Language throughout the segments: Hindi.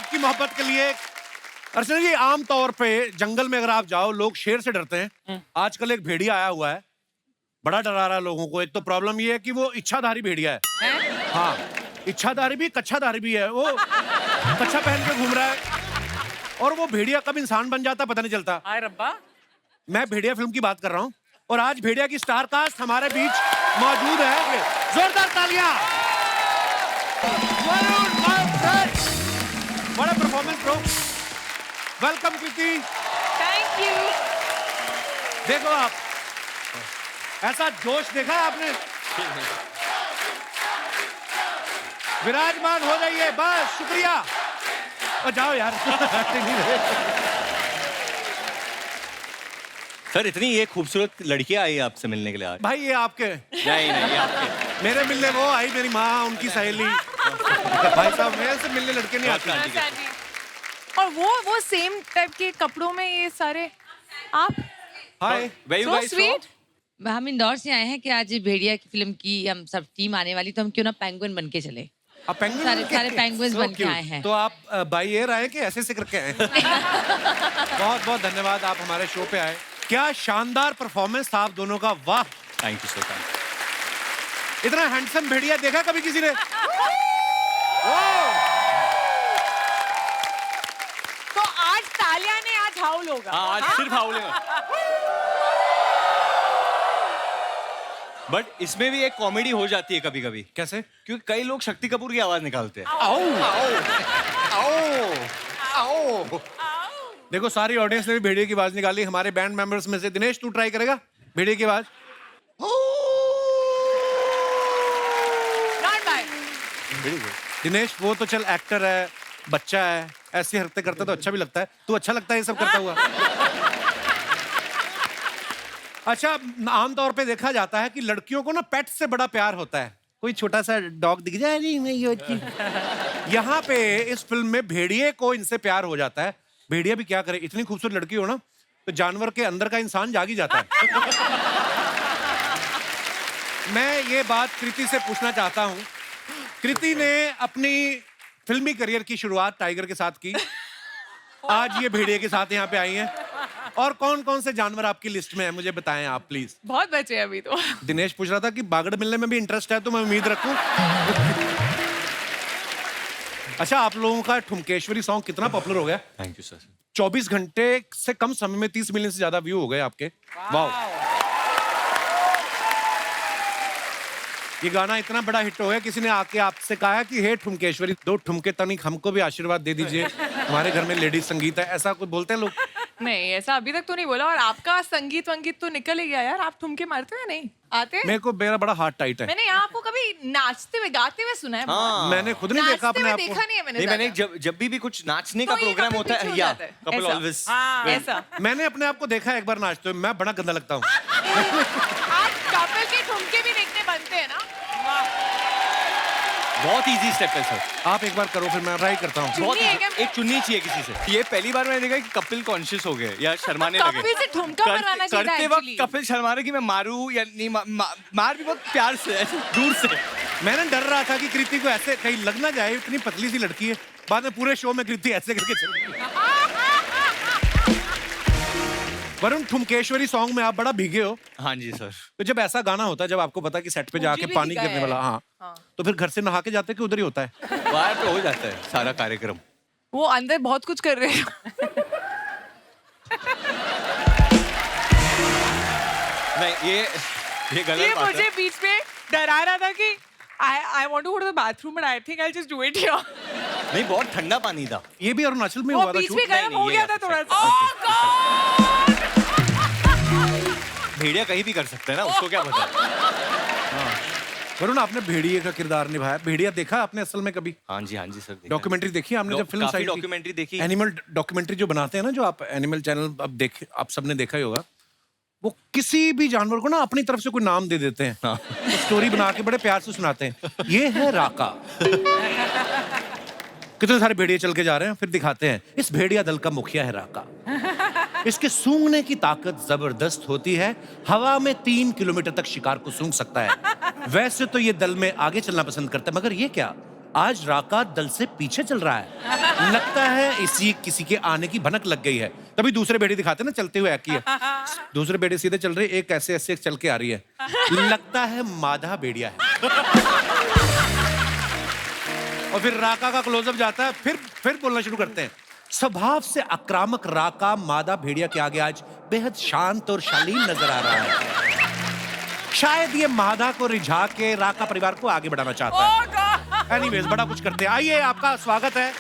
आपकी मोहब्बत के लिए। अर्चना जी, आम तौर पे जंगल में अगर आप जाओ, लोग शेर से डरते हैं। आजकल एक भेड़िया आया हुआ है, बड़ा डरा रहा है लोगों को। एक तो प्रॉब्लम ये है कि वो इच्छाधारी भेड़िया है। हाँ, इच्छाधारी भी कच्छाधारी भी है। वो कच्छा पहन के घूम रहा है और वो भेड़िया कब इंसान बन जाता पता नहीं चलता। हाय रब्बा। मैं भेड़िया फिल्म की बात कर रहा हूँ और आज भेड़िया की स्टार कास्ट हमारे बीच मौजूद है। जोरदार तालियां। Varun, my friend। बड़ा performance bro. Welcome Kriti. Thank you. देखो आप, ऐसा जोश देखा है आपने? विराजमान हो जाइए, बस शुक्रिया। और जाओ यार। सर, इतनी ये खूबसूरत लड़कियां आई आपसे मिलने के लिए आज। भाई ये आपके नहीं नहीं, ये आपके। मेरे मिलने वो आई, मेरी माँ, उनकी सहेली। भाई साहब, मेरे से मिलने लड़के नहीं आते। अच्छा जी। और वो सेम टाइप के कपड़ों में ये सारे आप। हाय। So sweet। हम इंदौर से आए हैं कि आज भेड़िया की फिल्म की हम सब टीम आने वाली, तो हम क्यों ना पेंगुइन बन के चले। आप पेंगुइन सारे पेंगुइन्स बन के आए हैं। तो आप बाई एयर आए कि ऐसे से करके आए? बहुत बहुत धन्यवाद, आप हमारे शो पे आए। क्या शानदार परफॉर्मेंस था आप दोनों का, वाह। Thank you sir, thank you. इतना हैंडसम भेड़िया देखा कभी किसी ने? तो आज तालिया ने आज हाउल होगा। हाँ, आज सिर्फ हाउलेगा। बट इसमें भी एक कॉमेडी हो जाती है कभी कभी। कैसे? क्योंकि कई लोग शक्ति कपूर की आवाज निकालते हैं। आओ आओ आओ। देखो, सारी ऑडियंस ने भी भेड़िए की आवाज निकाली। हमारे बैंड मेंबर्स में से दिनेश, तू ट्राई करेगा भेड़िए की आवाज? Not bad। दिनेश, वो तो चल एक्टर है, बच्चा है, ऐसी हरकतें करता तो अच्छा भी लगता है। तू अच्छा लगता है ये सब करता हुआ। अच्छा, आमतौर पे देखा जाता है कि लड़कियों को ना पेट से बड़ा प्यार होता है। कोई छोटा सा डॉग दिख जाए, नहीं मैं ये यहाँ पे इस फिल्म में भेड़िए को इनसे प्यार हो जाता है। भेड़िया भी क्या करे, इतनी खूबसूरत लड़की हो ना तो जानवर के अंदर का इंसान जाग ही जाता है। मैं ये बात कृति से पूछना चाहता हूँ। कृति ने अपनी फिल्मी करियर की शुरुआत टाइगर के साथ की, आज ये भेड़िए के साथ यहाँ पे आई हैं। और कौन कौन से जानवर आपकी लिस्ट में है, मुझे बताएं आप प्लीज। बहुत बचे हैं अभी तो। दिनेश पूछ रहा था कि बागड़ मिलने में भी इंटरेस्ट है, तो मैं उम्मीद रखूं। अच्छा, आप लोगों का ठुमकेश्वरी सॉन्ग कितना पॉपुलर हो गया? Thank you sir. 24 घंटे से कम समय में 30 मिलियन से ज्यादा व्यू हो गए आपके। वाह। ये गाना इतना बड़ा हिट हो गया, किसी ने आके आपसे कहा है कि हे ठुमकेश्वरी, 2 ठुमके तनिक हमको भी आशीर्वाद दे दीजिए, हमारे घर में लेडीज संगीत है, ऐसा कुछ बोलते हैं लोग? नहीं, ऐसा अभी तक तो नहीं बोला। और आपका संगीत वंगीत तो निकल ही गया यार। आप ठुमके मारते हो नहीं? आते हैं? मेरे को मेरा बड़ा हार्ट टाइट है। मैंने आपको कभी नाचते हुए गाते हुए सुना है? हाँ। मैंने खुद नहीं देखा नाचते अपने हुए आप को। देखा नहीं है मैंने। नहीं, मैंने ज्यादा। जब भी कुछ नाचने का तो ये प्रोग्राम कभी होता पीछे है हो या जाता है। कपल ऐसा। ऑलवेज। हाँ, ऐसा। मैंने अपने आप को देखा है एक बार नाचते हुए, मैं बड़ा गंदा लगता हूँ। आज कपल के ठुमके भी देखने बनते हैं ना। बहुत इजी स्टेप है सर। आप एक बार करो, फिर मैं ट्राई करता हूँ। बहुत चुन्नी है क्या? एक चुन्नी चाहिए किसी से। ये पहली बार मैंने देखा कि कपिल कॉन्शियस हो गए या शर्माने लगे। कपिल से ठुमका बनाना चाहिए था करते वक्त actually। कपिल शर्मा रहे कि मैं मारूं या नहीं। मार भी बहुत प्यार से, ऐसे दूर से। मैंने डर रहा था कि कृति को ऐसे कहीं लग ना जाए, इतनी पतली सी लड़की है। बाद में पूरे शो में कृति ऐसे करके चल रही है। वरुण, ठुमकेश्वरी सॉन्ग में आप बड़ा भीगे हो। हाँ जी सर। तो जब ऐसा गाना होता है, जब आपको पता कि सेट पे जाके भी पानी भीगा गिरने है। वाला, हाँ, तो फिर घर से नहा के जाते कि उधर ही होता है? बाहर पे हो जाता है सारा कार्यक्रम। वो अंदर बहुत कुछ कर रहे हैं। नहीं, ये गलत ये बात है। मुझे बीच में डरा रहा था कि I want to go to the bathroom but I think I'll just do it here। नहीं, बहुत ठंडा पानी था। ये भी अरुणाचल में वो हुआ था बीच शूट। में गर्म हो ये गया था आपका थोड़ा set। सा। Oh God! भेड़िया कहीं भी कर सकते हैं ना, उसको क्या पता। वरुण, आपने भेड़िए का किरदार निभाया। भेड़िया देखा आपने असल में कभी? हाँ जी सर। डॉक्यूमेंट्री देखी आपने जब फिल्म काफी डॉक्यूमेंट्री देखी। एनिमल डॉक्यूमेंट्री जो बनाते हैं ना, जो आप एनिमल चैनल अब आप सबने देखा ही होगा। वो किसी भी जानवर को ना अपनी तरफ से कोई नाम दे देते हैं। हाँ। तो स्टोरी बना के बड़े प्यार से सुनाते हैं। ये है राका। कितने सारे भेड़िए चल के जा रहे हैं, फिर दिखाते हैं इस भेड़िया दल का मुखिया है राका। इसके सूंघने की ताकत जबरदस्त होती है, हवा में 3 किलोमीटर तक शिकार को सूंघ सकता है। वैसे तो ये दल में आगे चलना पसंद करता है, मगर ये क्या, आज राका दल से पीछे चल रहा है। लगता है इसी किसी के आने की भनक लग गई है। तभी दूसरे बेटे दिखाते ना चलते हुए एक किया, दूसरे बेटे सीधे चल रहे, एक ऐसे ऐसे चल के आ रही है। लगता है माधा भेड़िया है। और फिर राका का क्लोजअप जाता है, फिर बोलना शुरू करते हैं। स्वभाव से आक्रामक राका मादा भेड़िया के आगे आज बेहद शांत और शालीन नजर आ रहा है। शायद ये मादा को रिझा के राका परिवार को आगे बढ़ाना चाहता है। एनीवेज, बड़ा कुछ करते हैं। आइए, आपका स्वागत है।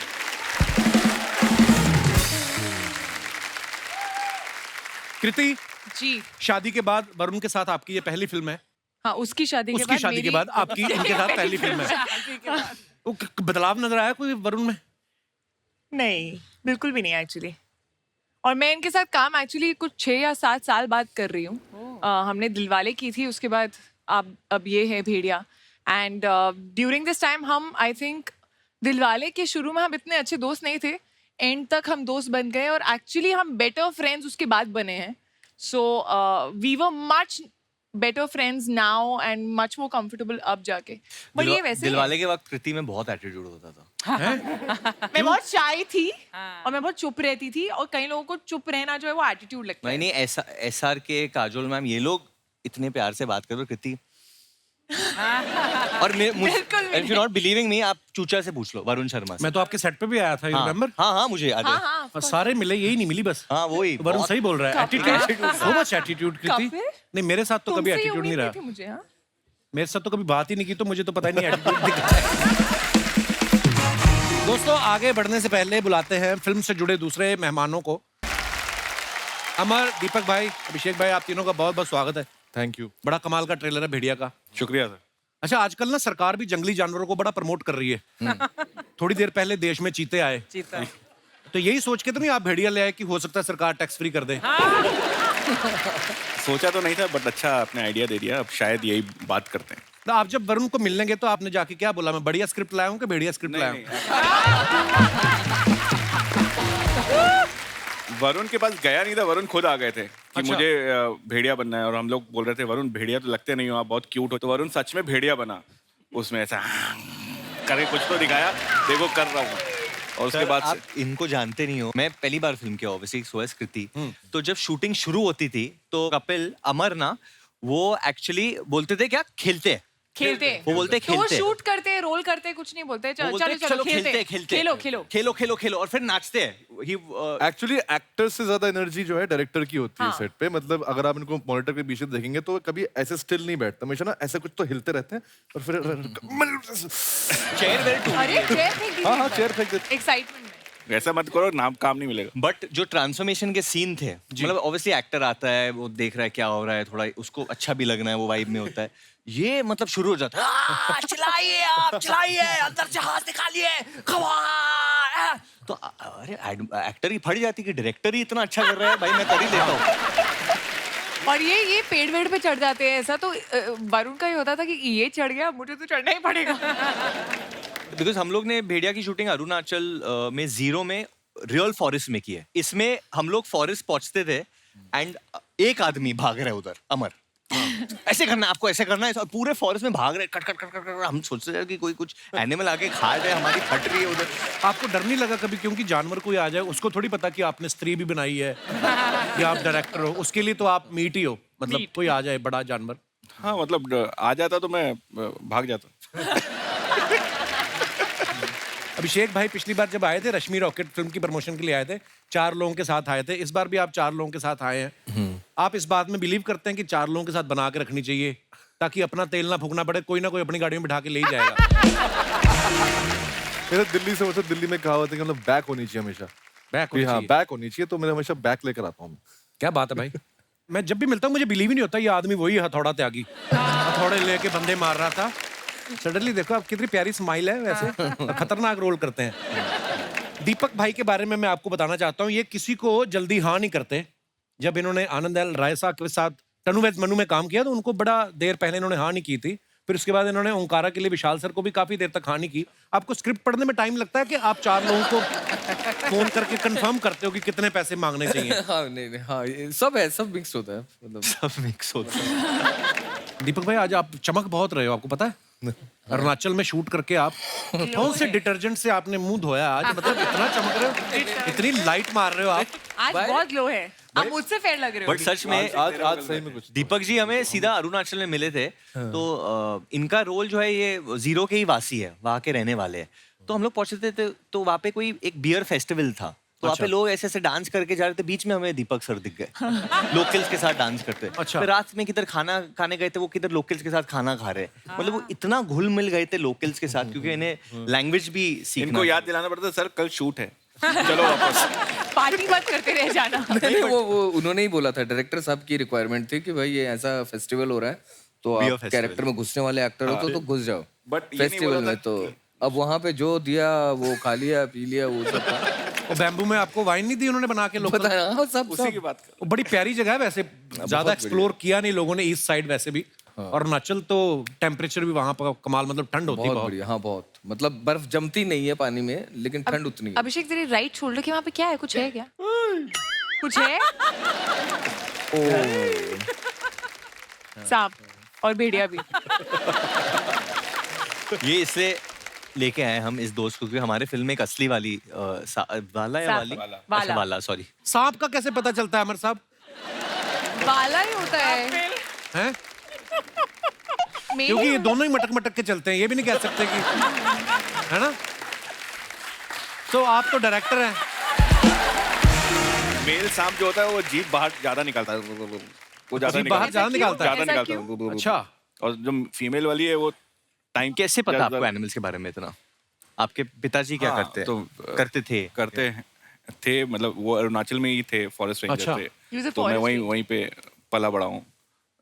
कृति जी शादी के बाद वरुण के साथ आपकी ये पहली फिल्म है। हाँ, उसकी शादी उसकी शादी के बाद आपकी इनके साथ पहली फिल्म है। वो बदलाव नजर आया कोई वरुण में? नहीं, बिल्कुल भी नहीं एक्चुअली। और मैं इनके साथ काम एक्चुअली कुछ 6 या 7 साल बाद कर रही हूँ। हमने दिलवाले की थी, उसके बाद अब ये है भेड़िया। एंड ड्यूरिंग दिस टाइम हम आई थिंक दिलवाले के शुरू में हम इतने अच्छे दोस्त नहीं थे, एंड तक हम दोस्त बन गए और एक्चुअली हम बेटर फ्रेंड्स उसके बाद बने हैं। So we were much better friends now and much more comfortable अब जाके। बट ये वैसे दिलवाले के वक्त कृति में बहुत एटीट्यूड होता था। मैं बहुत शाय थी और मैं बहुत चुप रहती थी, और कई लोगों को चुप रहना जो है वो एटीट्यूड लगता है। नहीं, ऐसा SR के काजोल मैम, ये लोग इतने प्यार से बात करो कृति। और if you're not believing me, आप चूचा से पूछ लो, वरुण शर्मा से। मैं तो आपके सेट पे भी आया था, you remember? हाँ, मुझे याद है। हाँ, और सारे मिले, यही नहीं मिली बस। हाँ, वही वरुण सही बोल रहा है। एटीट्यूड, so much एटीट्यूड कृति। नहीं, मेरे साथ तो कभी एटीट्यूड नहीं रहा। मुझे, हाँ? मेरे साथ तो कभी बात ही नहीं की, तो मुझे तो पता ही नहीं एटीट्यूड दिखा है। दोस्तों, आगे बढ़ने से पहले बुलाते हैं फिल्म से जुड़े दूसरे मेहमानों को। अमर, दीपक भाई, अभिषेक भाई, आप तीनों का बहुत बहुत स्वागत है। Thank you. बड़ा कमाल का ट्रेलर है भेड़िया का। शुक्रिया सर। अच्छा, आजकल ना सरकार भी जंगली जानवरों को बड़ा प्रमोट कर रही है। थोड़ी देर पहले देश में चीते आए, तो यही सोच के तो नहीं आप भेड़िया ले आए कि हो सकता है सरकार टैक्स फ्री कर दे? सोचा तो नहीं था, बट अच्छा आपने आइडिया दे दिया। अब शायद यही बात करते हैं। तो आप जब वरुण को मिलने गए तो आपने जाके क्या बोला? मैं बढ़िया स्क्रिप्ट लाया हूँ कि भेड़िया स्क्रिप्ट लाया हूँ? वरुण के पास गया नहीं था, वरुण खुद आ गए थे कि अच्छा। मुझे भेड़िया बनना है। और हम लोग बोल रहे थे, वरुण भेड़िया तो लगते नहीं हो, आप बहुत क्यूट हो। तो वरुण सच में भेड़िया बना, उसमें ऐसा करके कुछ तो दिखाया, देखो कर रहा हूँ। और उसके बाद आप इनको जानते नहीं हो, मैं पहली बार फिल्म किया ऑब्वियसली, सोएस कृति। तो जब शूटिंग शुरू होती थी तो कपिल अमर ना, वो एक्चुअली बोलते थे क्या, खेलते वो बोलते तो वो खेलते। शूट करते, रोल करते, कुछ नहीं बोलते। वो चलो बोलते, चलो खेलते, खेलो और फिर नाचते हैं। एक्चुअली एक्टर से ज्यादा एनर्जी जो है डायरेक्टर की होती है हाँ। सेट पे। मतलब अगर आप इनको मॉनिटर के पीछे देखेंगे तो कभी ऐसे स्टिल नहीं बैठते, हमेशा ना ऐसे कुछ तो हिलते रहते हैं। और फिर चेयर वेयर टू। अरे चेयर फेंक दी। हाँ, चेयर फेंक देते। एक्साइटमेंट में। ऐसा मत करो, नाम काम नहीं मिलेगा। बट जो ट्रांसफॉर्मेशन के सीन थे, मतलब ऑब्वियसली एक्टर आता है, वो देख रहा है क्या हो रहा है, थोड़ा उसको अच्छा भी लगना है, वो वाइब में होता है। ये मतलब शुरू हो जाता है, चिल्लाइए आप, चिल्लाइए, अंदर से हाथ निकालिए, तो अरे एक्टर ही फट जाती कि डायरेक्टर ही इतना अच्छा कर रहा है, भाई मैं कर ही लेता हूँ। और ये पेड़ वेड़ पे चढ़ जाते हैं। ऐसा तो वरुण का ही होता था कि ये चढ़ गया, मुझे तो चढ़ना ही पड़ेगा। बिकॉज हम लोग ने भेड़िया की शूटिंग अरुणाचल में 0 में रियल फॉरेस्ट में की है। इसमें हम लोग फॉरेस्ट पहुंचते थे एंड एक आदमी भाग रहा है उधर, अमर, ऐसे करना है आपको, ऐसे करना है, और पूरे फॉरेस्ट में भाग रहे, cut cut cut cut cut. हम सोचते थे कि कोई कुछ एनिमल आके खा जाए, हमारी फट रही है उधर। आपको डर नहीं लगा कभी? क्योंकि जानवर कोई आ जाए, उसको थोड़ी पता कि आपने स्त्री भी बनाई है या आप डायरेक्टर हो। उसके लिए तो आप मीट ही हो, मतलब कोई आ जाए बड़ा जानवर। हाँ, मतलब आ जाता तो मैं भाग जाता। अभिषेक भाई पिछली बार जब आए थे रश्मि रॉकेट फिल्म की प्रमोशन के लिए आए थे, 4 लोगों के साथ आए थे। इस बार भी आप 4 लोगों के साथ आए हैं। आप इस बात में बिलीव करते हैं कि 4 लोगों के साथ बना के रखनी चाहिए ताकि अपना तेल ना फूकना पड़े, कोई ना कोई अपनी गाड़ी में बिठा के ले ही जाएगा? मेरा दिल्ली से, मतलब दिल्ली में कहावत है कि मतलब बैक होनी चाहिए हमेशा। बैक हाँ, बैक होनी चाहिए, तो मैं हमेशा बैक लेकर आता हूँ। क्या बात है भाई। मैं जब भी मिलता हूँ मुझे बिलीव ही नहीं होता ये आदमी वही हथौड़ा त्यागी, हथौड़े लेके बंदे मार रहा था। सडनली देखो आप, कितनी प्यारी स्माइल है, वैसे खतरनाक रोल करते हैं। दीपक भाई के बारे में मैं आपको बताना चाहता हूँ, ये किसी को जल्दी हाँ नहीं करते। जब इन्होंने आनंद एल राय साहब के साथ तनु वेद मनु में काम किया तो उनको बड़ा देर पहले इन्होंने हाँ नहीं की थी। फिर उसके बाद इन्होंने ओंकारा के लिए विशाल सर को भी काफी देर तक हाँ नहीं की। आपको स्क्रिप्ट पढ़ने में टाइम लगता है कि आप 4 लोगों को फोन करके कंफर्म करते हो कि कितने पैसे मांगने चाहिए? हाँ, नहीं, हाँ, ये सब है, सब मिक्स होता है, मतलब सब मिक्स होता है। दीपक भाई आज आप चमक बहुत रहे हो, आपको पता है? अरुणाचल में शूट करके आप कौन से डिटर्जेंट से आपने मुंह धोया आज? मतलब इतना चमक रहे हो, इतनी लाइट मार रहे हो आप। आज बहुत ग्लो है, आप मुझसे फेयर लग रहे हो। बट सच में आज सही में कुछ दीपक जी हमें सीधा अरुणाचल में मिले थे, तो इनका रोल जो है ये जीरो के ही वासी है, वहाँ के रहने वाले हैं। तो हम लोग पहुंचे थे तो वहाँ पे कोई एक बियर फेस्टिवल था, तो वहाँ पे लोग ऐसे ऐसे डांस करके जा रहे थे, बीच में हमें दीपक सर दिख गए लोकल्स के साथ डांस करते। अच्छा। फिर रात में किधर खाना खाने गए थे, वो किधर लोकल्स के साथ खाना खा रहे। मतलब वो इतना घुल मिल गए थे लोकल्स के साथ, क्योंकि इन्हें लैंग्वेज भी सीखना इनको याद दिलाना पड़ता है, सर कल शूट है, चलो वापस। पार्टी मत करते रह जाना। नहीं, वो उन्होंने ही बोला था, डायरेक्टर साहब की रिक्वायरमेंट थी कि भाई ये ऐसा फेस्टिवल हो रहा है, तो Beer आप festival। कैरेक्टर में घुसने वाले एक्टर हो तो घुस जाओ But ये नहीं फेस्टिवल बोला में। था तो अब वहाँ पे जो दिया वो खा लिया पी लिया वो सब था। वो बैम्बू में आपको वाइन नहीं दी उन्होंने बना के? लोग पता है, हाँ, सब उसी की सब बात कर। वो बड़ी प्यारी जगह है वैसे, ज्यादा एक्सप्लोर किया नहीं लोगों ने ईस्ट साइड वैसे भी। और अरुणाचल तो टेम्परेचर भी वहाँ पर कमाल, मतलब ठंड होती है बहुत बहुत। बढ़िया, हाँ बहुत, मतलब बर्फ जमती नहीं है पानी में, लेकिन ठंड उतनी है। अभिषेक तेरे राइट शोल्डर के वहाँ पे क्या है, कुछ है क्या? कुछ है? सांप और भेड़िया भी। ये इससे लेके आए हम इस दोस्त को, क्योंकि हमारे फिल्म में एक असली वाली वाला या सांप। वाली वाला। अच्छा, वाला सॉरी। सांप का कैसे पता चलता है अमर साहब? बाला ही होता है। हैं? मेरे क्योंकि ये दोनों ही मटक मटक के चलते हैं, ये भी नहीं कह सकते कि, है ना? तो आप तो डायरेक्टर हैं। मेल सांप जो होता है वो जीभ बाहर ज्यादा निकालता है, वो ज्यादा जीभ बाहर ज्यादा निकालता है? ज्यादा ऐसा निकालता है। अच्छा। और जो फीमेल वाली है वो टाइम कैसे पता ज्यादा- आपको एनिमल्स के बारे में इतना? आपके पिताजी क्या हाँ, करते तो, करते थे? करते थे, मतलब वो अरुणाचल में ही थे, फॉरेस्ट रेंजर अच्छा। He was थे, a तो मैं forest वहीं ranger. वहीं पे पला बड़ा हूँ।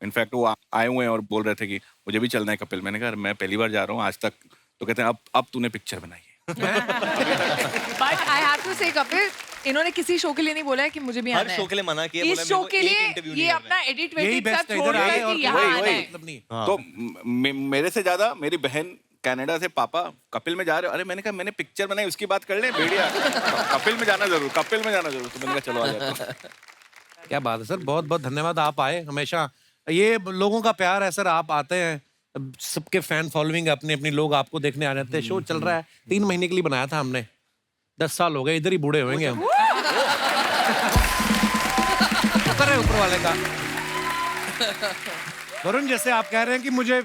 इनफैक्ट वो आए हुए हैं और बोल रहे थे कि मुझे भी चलना है कपिल। मैंने कहा मैं पहली बार जा रहा हूँ आज तक, तो कहते हैं अब तूने पिक्चर बनाई है। बट आई हैव टू से कपिल, इन्होंने किसी शो के लिए नहीं बोला है कि मुझे भी हर आना शो है। के लिए मना किया, इस बोला शो मेरे को के एक लिए इंटरव्यू ये नहीं अपना एडिट यही वेडिट बेस्ट सब है, छोड़ इधर रहा आए है और कि यहाँ वही- आना वही। है। मतलब नहीं। हाँ। तो मेरे से ज्यादा मेरी बहन कनाडा से, पापा कपिल में जा रहे हो? अरे मैंने कहा मैंने पिक्चर बनाई, उसकी बात कर ले भेड़िया। कपिल में जाना जरूर, कपिल में जाना जरूर। तो मैंने कहा चलो आ जाते हैं। क्या बात है सर, बहुत बहुत धन्यवाद, आप आए। हमेशा ये लोगों का प्यार है सर, आप आते हैं, सबके फैन फॉलोइंग है, अपने अपने लोग आपको देखने आ जाते हैं। शो चल रहा है, 3 महीने के लिए बनाया था हमने, 10 साल हो गए, इधर ही बूढ़े होंगे हम। शुक्र है ऊपर वाले का। वरुण, जैसे आप कह रहे हैं कि मुझे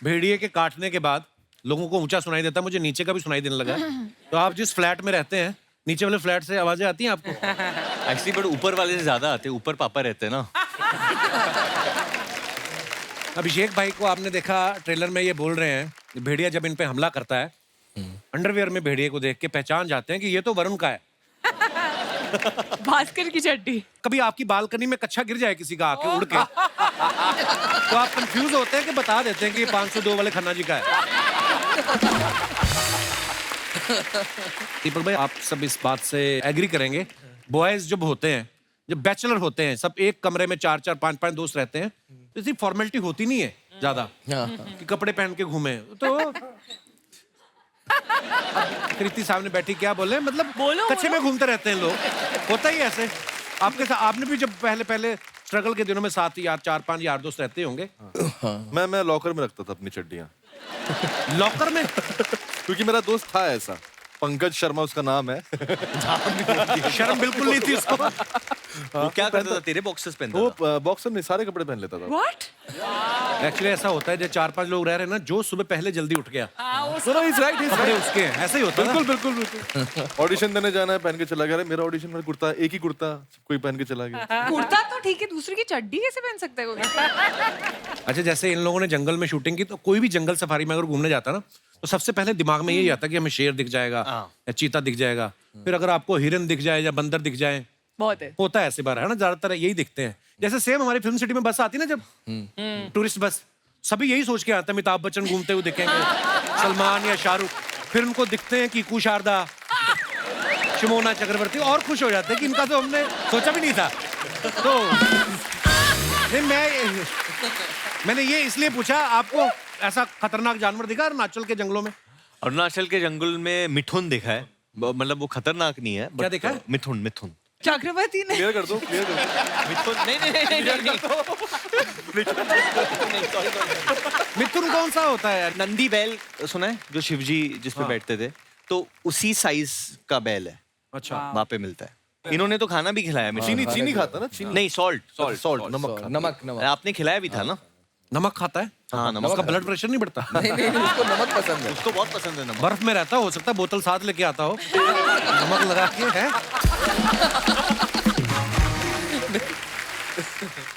भेड़िए के काटने के बाद लोगों को ऊंचा सुनाई देता, मुझे नीचे का भी सुनाई देने लगा। तो आप जिस फ्लैट में रहते हैं, नीचे वाले फ्लैट से आवाजें आती हैं आपको? एक्चुअली बट ऊपर वाले से ज्यादा आते, ऊपर पापा रहते हैं ना। अभिषेक भाई को आपने देखा ट्रेलर में, ये बोल रहे हैं भेड़िया जब इन पे हमला करता है, अंडरवियर में भेड़िए को देख के पहचान जाते हैं कि ये तो वरुण का है। भास्कर की चड्डी। कभी आपकी बालकनी में कच्छा गिर जाए किसी का आके उड़ के, तो आप कंफ्यूज होते हैं कि बता देते हैं कि ये 502 वाले खन्ना जी का है। दीपक भाई, आप सब इस बात से एग्री करेंगे, बॉयज जब होते हैं, जब बैचलर होते हैं, सब एक कमरे में 4-4 5-5 दोस्त रहते हैं, तो इसी फॉर्मेलिटी होती नहीं है ज्यादा कि कपड़े पहन के घूमे। तो कृति सामने बैठी, क्या बोले, मतलब कच्छे में घूमते रहते हैं लोग, होता ही ऐसे। आपके साथ आपने भी जब पहले स्ट्रगल के दिनों में साथ ही 4-5 यार दोस्त रहते होंगे। मैं लॉकर में रखता था अपनी चड्डियां, लॉकर में? क्योंकि मेरा दोस्त था ऐसा, पंकज शर्मा उसका नाम है। शर्म बिल्कुल नहीं थी उसको। वो क्या करता था, तेरे बॉक्सेस पहनता था? वो बॉक्सर नहीं, सारे कपड़े पहन लेता था। व्हाट? एक्चुअली ऐसा होता है, जब 4-5 लोग रह रहे हैं ना, जो सुबह पहले जल्दी उठ गया, सुनो, इस राइट, कपड़े उसके हैं, ऐसा ही होता है। बिल्कुल बिल्कुल। ऑडिशन देने जाना है, पहन के चला गया। अरे मेरा ऑडिशन में कुर्ता, एक ही कुर्ता, कोई पहन के चला गया। कुर्ता तो ठीक है, दूसरे की चड्डी कैसे पहन सकता है कोई? अच्छा, जैसे इन लोगों ने जंगल में शूटिंग की, तो कोई भी जंगल सफारी में अगर घूमने जाता ना, तो सबसे पहले दिमाग में यही आता कि हमें शेर दिख जाएगा या चीता दिख जाएगा, फिर अगर आपको हिरन दिख जाए या बंदर दिख जाए, बहुत है। होता है ऐसे बार, है ना, ज्यादातर यही दिखते हैं। जैसे सेम हमारी फिल्म सिटी में बस आती ना, जब टूरिस्ट बस, सभी यही सोच के आते हैं अमिताभ बच्चन घूमते हुए दिखेंगे, सलमान या शाहरुख, फिर उनको दिखते हैं कीकू शारदा, शिमोना चक्रवर्ती, और खुश हो जाते हैं कि इनका तो हमने सोचा भी नहीं था। तो नहीं, मैंने ये इसलिए पूछा, आपको ऐसा खतरनाक जानवर दिखा अरुणाचल के जंगलों में? अरुणाचल के जंगल में मिथुन देखा है, मतलब वो खतरनाक नहीं है। क्या देखा है? मिथुन। चक्रवर्ती ने क्लियर कर दो, क्लियर कर दो। मिथुन नहीं मिथुन कौन सा होता है यार? नंदी बैल सुना है, जो शिवजी जिस पे बैठते थे, तो उसी साइज का बैल है, अच्छा, वहाँ पे मिलता है। इन्होंने तो खाना भी खिलाया मुझे। चीनी चीनी खाता ना, चीनी नहीं, सॉल्ट सॉल्ट नमक नमक नमक आपने खिलाया भी था ना? नमक खाता है? हाँ, नमक उसका ब्लड प्रेशर नहीं बढ़ता? नहीं नहीं उसको नमक पसंद है। उसको बहुत पसंद है नमक। बर्फ में रहता हो सकता है, बोतल साथ लेके आता हो, नमक लगा के है।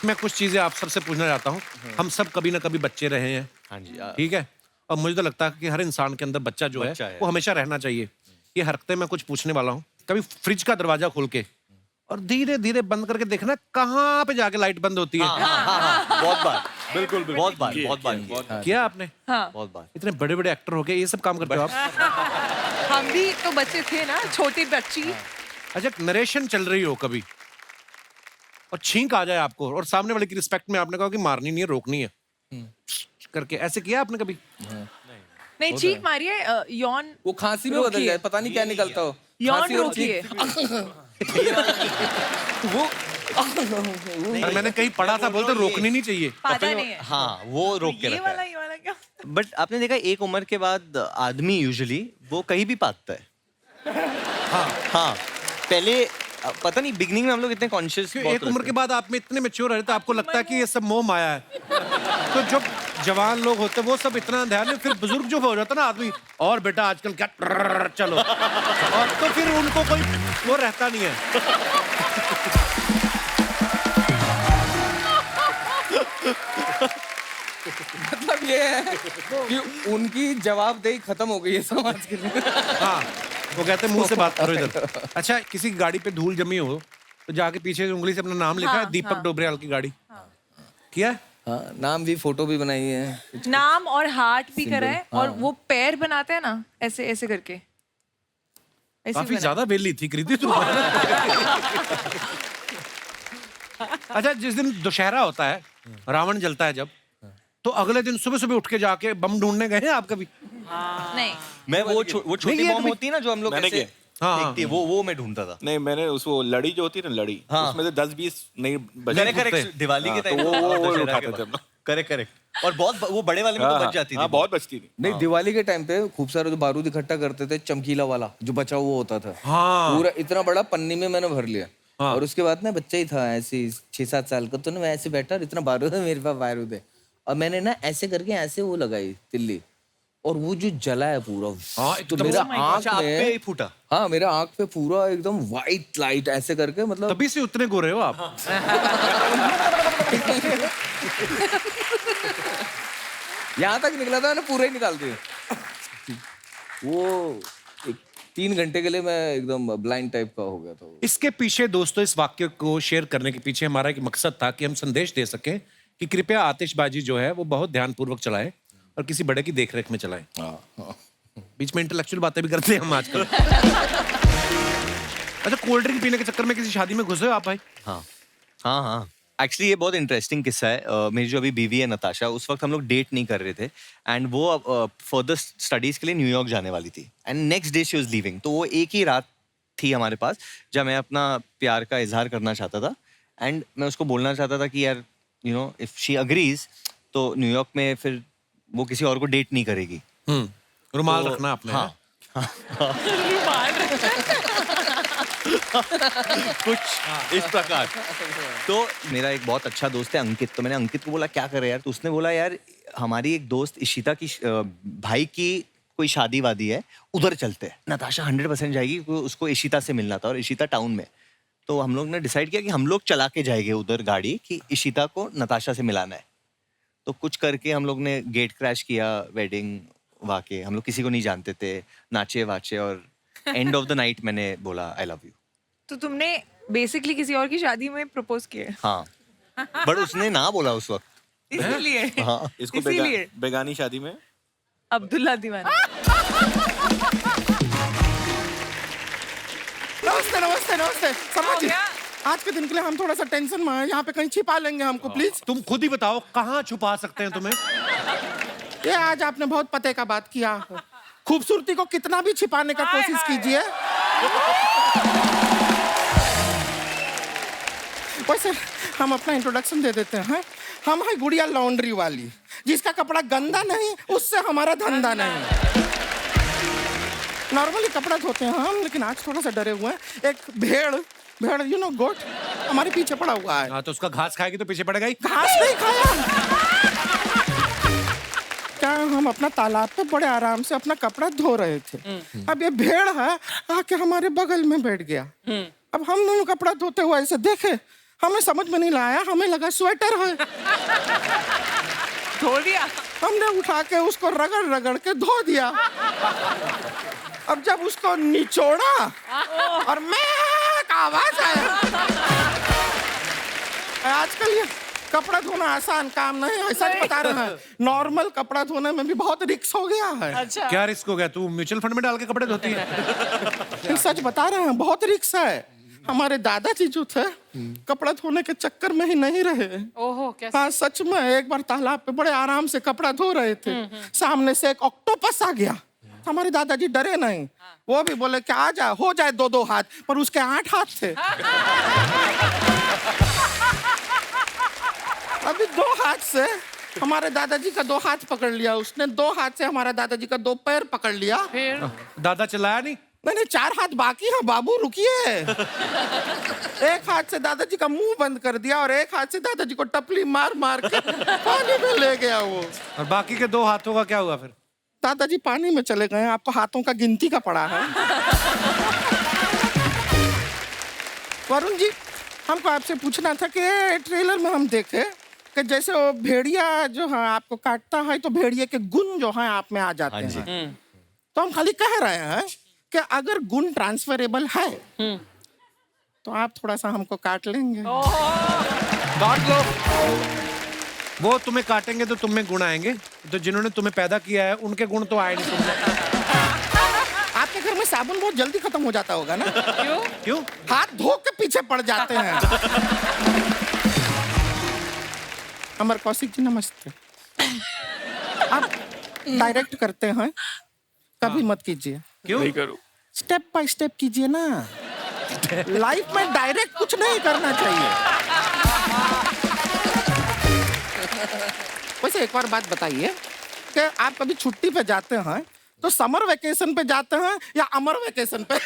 मैं कुछ चीजें आप सबसे पूछना चाहता हूँ। हम सब कभी ना कभी बच्चे रहे हैं, हाँ जी। ठीक है, और मुझे तो लगता है कि हर इंसान के अंदर बच्चा जो बच्चा है है। वो हमेशा रहना चाहिए। ये हरकतें मैं कुछ पूछने वाला हूँ। कभी फ्रिज का दरवाजा खोल के और धीरे धीरे बंद करके देखना कहाँ पे जाके लाइट बंद होती है। हाँ, बहुत बार, बिल्कुल बहुत बार किया। किया आपने? हाँ, बहुत बार। इतने बड़े बड़े एक्टर हो गए, ये सब काम करते हो आप? हम भी तो बच्चे थे ना, छोटी बच्ची। अच्छा, नरेशन चल रही हो कभी और छींक आ जाए आपको और सामने वाले की रिस्पेक्ट में आपने कहा कि मारनी नहीं है, रोकनी है करके, ऐसे किया आपने कभी? नहीं, चीख मारिए, यौन वो खांसी में बदल जाए, पता नहीं क्या निकलता हो। यौन खांसी और रोकिए। वो और मैंने कहीं पढ़ा था, बोलते रोकनी नहीं चाहिए। पता नहीं है। हाँ, वो रोक के ये रखा वाला है। ये वाला क्या? बट आपने देखा, एक उम्र के बाद आदमी यूजुअली वो कहीं भी पाता है। हाँ, पहले पता नहीं, बिगनिंग में हम लोग इतने कॉन्शियस एक उम्र के बाद आप में इतने मैच्योर रहे तो आपको लगता है कि ये सब मोह माया है। तो जब जवान लोग होते हैं वो सब इतना ध्यान में, फिर बुजुर्ग जो हो जाता है ना आदमी, और बेटा आजकल क्या चलो, और तो फिर उनको कोई वो रहता नहीं है। मतलब ये है कि उनकी जवाबदेही खत्म हो गई है समाज के लिए। हाँ, वो कहते हैं मुंह से बात करो इधर। अच्छा, किसी की गाड़ी पे धूल जमी हो तो जाके पीछे से उंगली से अपना नाम लिखा है, दीपक डोबरियाल की गाड़ी किया है? हाँ, नाम भी, फोटो भी बनाई है। नाम और हार्ट भी करा है, और वो पैर बनाते हैं ना ऐसे ऐसे करके, ऐसे काफी बनाए। ज्यादा बेली थी कृति तुम। अच्छा, जिस दिन दशहरा होता है, रावण जलता है जब, तो अगले दिन सुबह सुबह उठ के जाके बम ढूंढने गए हैं आप कभी? नहीं, मैं वो छोटी नहीं, ये बॉम्ब कभी- होती है ना, जो हम लोग मैंने ऐसे किया। हाँ, फेंकती है, वो मैं ढूंढता था। नहीं, मैंने उसको लड़ी जो होती है ना, लड़ी, हाँ। उसमें से 10-20 नहीं बचे। करेक्ट, दिवाली के हाँ, टाइम तो वो उठाते थे हम लोग। करेक्ट। और बहुत वो बड़े वाले में तो बच जाती थी। हाँ, बहुत बचती थी। नहीं, दिवाली के टाइम पे खूब सारे जो बारूद इकट्ठा करते थे, चमकीला वाला जो बचा हुआ होता था, हाँ। पूरा इतना बड़ा पन्नी में मैंने भर लिया। और उसके बाद ना बच्चा ही था ऐसे 6-7 साल का, तो ना मैं ऐसे बैठा और इतना बारूद है मेरे पास, बारूद है, और मैंने ना ऐसे करके ऐसे वो लगाई तिल्ली, और वो जो जला है पूरा, हाँ, तो एकदम- मेरा आँख अच्छा, आप पे में, ही फूटा। हाँ मेरा आँख पे पूरा एकदम व्हाइट लाइट ऐसे करके, मतलब तभी से उतने गोरे हो आप। यहाँ तक निकला था, मैंने पूरा ही निकाल दिया। वो 3 घंटे के लिए मैं एकदम ब्लाइंड टाइप का हो गया था। इसके पीछे दोस्तों, इस वाक्य को शेयर करने के पीछे हमारा एक मकसद था कि हम संदेश दे सकें कि कृपया आतिशबाजी जो है वो बहुत ध्यानपूर्वक चलाएं और किसी बड़े की देखरेख में चलाएं। बीच में इंटेलेक्चुअल बातें भी करते हैं हम आजकल। अच्छा, कोल्ड ड्रिंक पीने के चक्कर में किसी शादी में घुसे हो आप भाई? हाँ। एक्चुअली ये बहुत इंटरेस्टिंग किस्सा है। मेरी जो अभी बीवी है नताशा, उस वक्त हम लोग डेट नहीं कर रहे थे, एंड वो फर्दर स्टडीज के लिए न्यूयॉर्क जाने वाली थी, and next day she was leaving. तो वो एक ही रात थी हमारे पास जब मैं अपना प्यार का इजहार करना चाहता था, एंड मैं उसको बोलना चाहता था कि यार you know if she agrees तो न्यूयॉर्क में फिर वो किसी और को डेट नहीं करेगी। रुमाल रखना आपने। हाँ। कुछ इस प्रकार। तो मेरा एक बहुत अच्छा दोस्त है अंकित, तो मैंने अंकित को बोला क्या करे यार, तो उसने बोला यार हमारी एक दोस्त इशिता की भाई की कोई शादी वादी है, उधर चलते हैं। नताशा 100% जाएगी, उसको इशिता से मिलना था और इशिता टाउन में। तो हम लोग ने डिसाइड किया कि हम लोग चला के जाएंगे उधर गाड़ी, कि इशिता को नताशा से मिलाना है। तो कुछ करके हम लोग ने गेट क्रैश किया, वेडिंग वाके, हम लोग किसी को नहीं जानते थे, नाचे वाचे, और एंड ऑफ द नाइट मैंने बोला आई लव यू। तो तुमने बेसिकली किसी और की शादी में प्रपोज किया, हाँ, बट उसने ना बोला उस वक्त। इसीलिए? हाँ, इसको इसीलिए बेगानी शादी में अब्दुल्ला दीवाना। नमस्ते नमस्ते नमस्ते शर्मा हो जी, गया? आज के दिन के लिए हम थोड़ा सा टेंशन में हैं, यहाँ पे कहीं छिपा लेंगे हमको प्लीज। तुम खुद ही बताओ कहाँ छुपा सकते हैं तुम्हें? ये आज आपने बहुत पते का बात किया। खूबसूरती को कितना भी छिपाने का कोशिश कीजिए, वैसे हम अपना इंट्रोडक्शन दे देते हैं। हम है गुड़िया लॉन्ड्री वाली, जिसका कपड़ा गंदा नहीं, उससे हमारा धंधा नहीं। नॉर्मली कपड़ा धोते हैं हम, लेकिन आज थोड़ा सा डरे हुए हैं। एक भेड़ यू नो गोट हमारे पीछे पड़ा हुआ है। हाँ, तो उसका घास खाएगी तो पीछे पड़ेगा ही। घास नहीं खाया। क्या हम अपना तालाब पे बड़े आराम से अपना कपड़ा धो रहे थे, अब ये भेड़ है आके हमारे बगल में बैठ गया। अब हम दोनों कपड़ा धोते हुए ऐसे देखे, हमें समझ में नहीं आया, हमें लगा स्वेटर है। धो दिया। हमने उठा के उसको रगड़ रगड़ के धो दिया। अब जब उसको निचोड़ा और मैं आवाज आया। आजकल ये कपड़ा धोना आसान काम नहीं है, सच बता रहे हैं। नॉर्मल कपड़ा धोने में भी बहुत रिस्क हो गया है। अच्छा। क्या रिस्क हो गया? तू म्यूचुअल फंड में डाल के कपड़े धोती है? सच बता रहे हैं, बहुत रिस्क है। हमारे दादाजी जो थे कपड़ा धोने के चक्कर में ही नहीं रहे। ओहो, कैसे? हाँ सच में, एक बार तालाब पे बड़े आराम से कपड़ा धो रहे थे, सामने से एक ऑक्टोपस आ गया। हमारे दादाजी डरे नहीं, वो भी बोले कि आ जाए, हो जाए 2-2 हाथ, पर उसके 8 हाथ थे। अभी 2 हाथ से हमारे दादाजी का 2 हाथ पकड़ लिया उसने, 2 हाथ से हमारा दादाजी का 2 पैर पकड़ लिया। फिर दादा चिल्लाया नहीं? मैंने 4 हाथ बाकी है बाबू, रुकिए। एक हाथ से दादाजी का मुंह बंद कर दिया और एक हाथ से दादाजी को टपली मार मार के पानी में ले गया वो। और बाकी के 2 हाथों का क्या हुआ फिर? दादाजी पानी में चले गए। आपको हाथों का गिनती का पड़ा है। वरुण जी, हमको आपसे पूछना था कि ट्रेलर में हम देखे कि जैसे वो भेड़िया जो है आपको काटता है तो भेड़िए के गुण जो है आप में आ जाते हैं। तो हम खाली कह रहे हैं कि अगर गुण ट्रांसफरेबल है तो आप थोड़ा सा हमको काट लेंगे। काट लो। वो तुम्हें काटेंगे तो तुम में गुण आएंगे, तो जिन्होंने तुम्हें पैदा किया है उनके गुण तो आए नहीं तुमने। आपके घर में साबुन बहुत जल्दी खत्म हो जाता होगा ना? क्यों? हाथ धो के पीछे पड़ जाते हैं। अमर कौशिक जी नमस्ते। आप डायरेक्ट करते हैं, कभी मत कीजिए। क्यों? नहीं करूँ। स्टेप बाय स्टेप कीजिए ना। लाइफ में डायरेक्ट कुछ नहीं करना चाहिए। वैसे एक और बात बताइए कि आप कभी छुट्टी पे जाते हैं तो समर वेकेशन पे जाते हैं या अमर वेकेशन पे?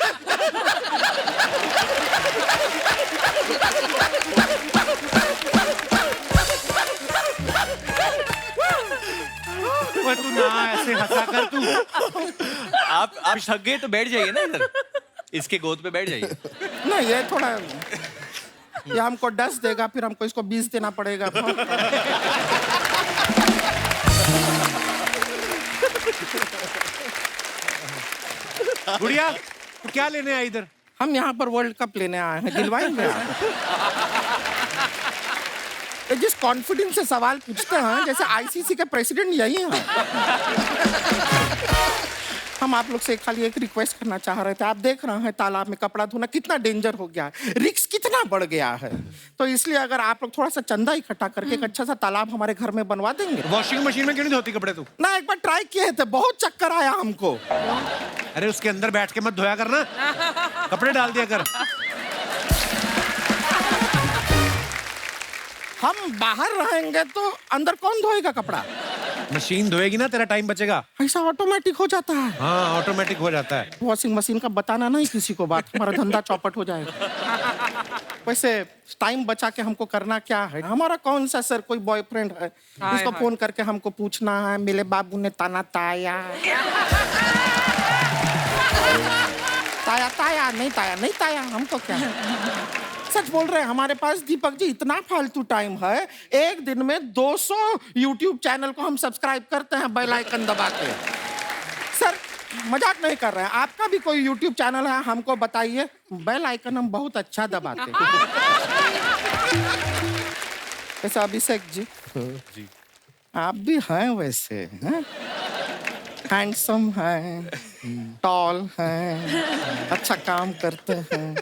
तू ना ऐसे हंसा कर तू। आप थक गए तो बैठ जाइए ना इधर, इसके गोद पे बैठ जाइए। नहीं, ये थोड़ा ये हमको 10 देगा, फिर हमको इसको 20 देना पड़ेगा। गुड़िया, तू क्या लेने आई इधर? हम यहाँ पर वर्ल्ड कप लेने आए हैं, दिलवाएंगे आप? ये जिस कॉन्फिडेंस से सवाल पूछते हैं जैसे आईसीसी के प्रेसिडेंट यही हैं। हम आप लोग से खाली एक रिक्वेस्ट करना चाह रहे थे। आप देख रहे हैं तालाब में कपड़ा धोना कितना डेंजर हो गया है, रिस्क कितना बढ़ गया है। तो इसलिए अगर आप लोग थोड़ा सा चंदा इकट्ठा करके एक अच्छा सा तालाब हमारे घर में बनवा देंगे। वॉशिंग मशीन में क्यों नहीं धोती कपड़े तू? ना, एक बार ट्राई किए थे, बहुत चक्कर आया हमको। अरे उसके अंदर बैठ के मत धोया करना, कपड़े डाल दिया कर। हम बाहर रहेंगे तो अंदर कौन धोएगा कपड़ा? मशीन धोएगी ना, तेरा टाइम बचेगा। ऐसा ऑटोमेटिक हो जाता है। हाँ, ऑटोमेटिक हो जाता है। वॉशिंग मशीन का बताना नहीं किसी को बात, हमारा धंधा चौपट हो जाएगा। वैसे टाइम बचा के हमको करना क्या है? हमारा कौन सा सर कोई बॉयफ्रेंड है इसको फोन करके हमको पूछना है मेरे बाबू ने ताना ताया ताया ताया नहीं ताया नहीं ताया, हमको क्या है? सच बोल रहे हैं, हमारे पास दीपक जी इतना फालतू टाइम है, एक दिन में 200 YouTube चैनल को हम सब्सक्राइब करते हैं बेल आइकन दबा के। सर मजाक नहीं कर रहे हैं, आपका भी कोई YouTube चैनल है हमको बताइए, बेल आइकन हम बहुत अच्छा दबाते हैं। वैसे अभिषेक जी, आप भी हैं वैसे, हैंडसम हैं, टॉल हैं, अच्छा काम करते हैं।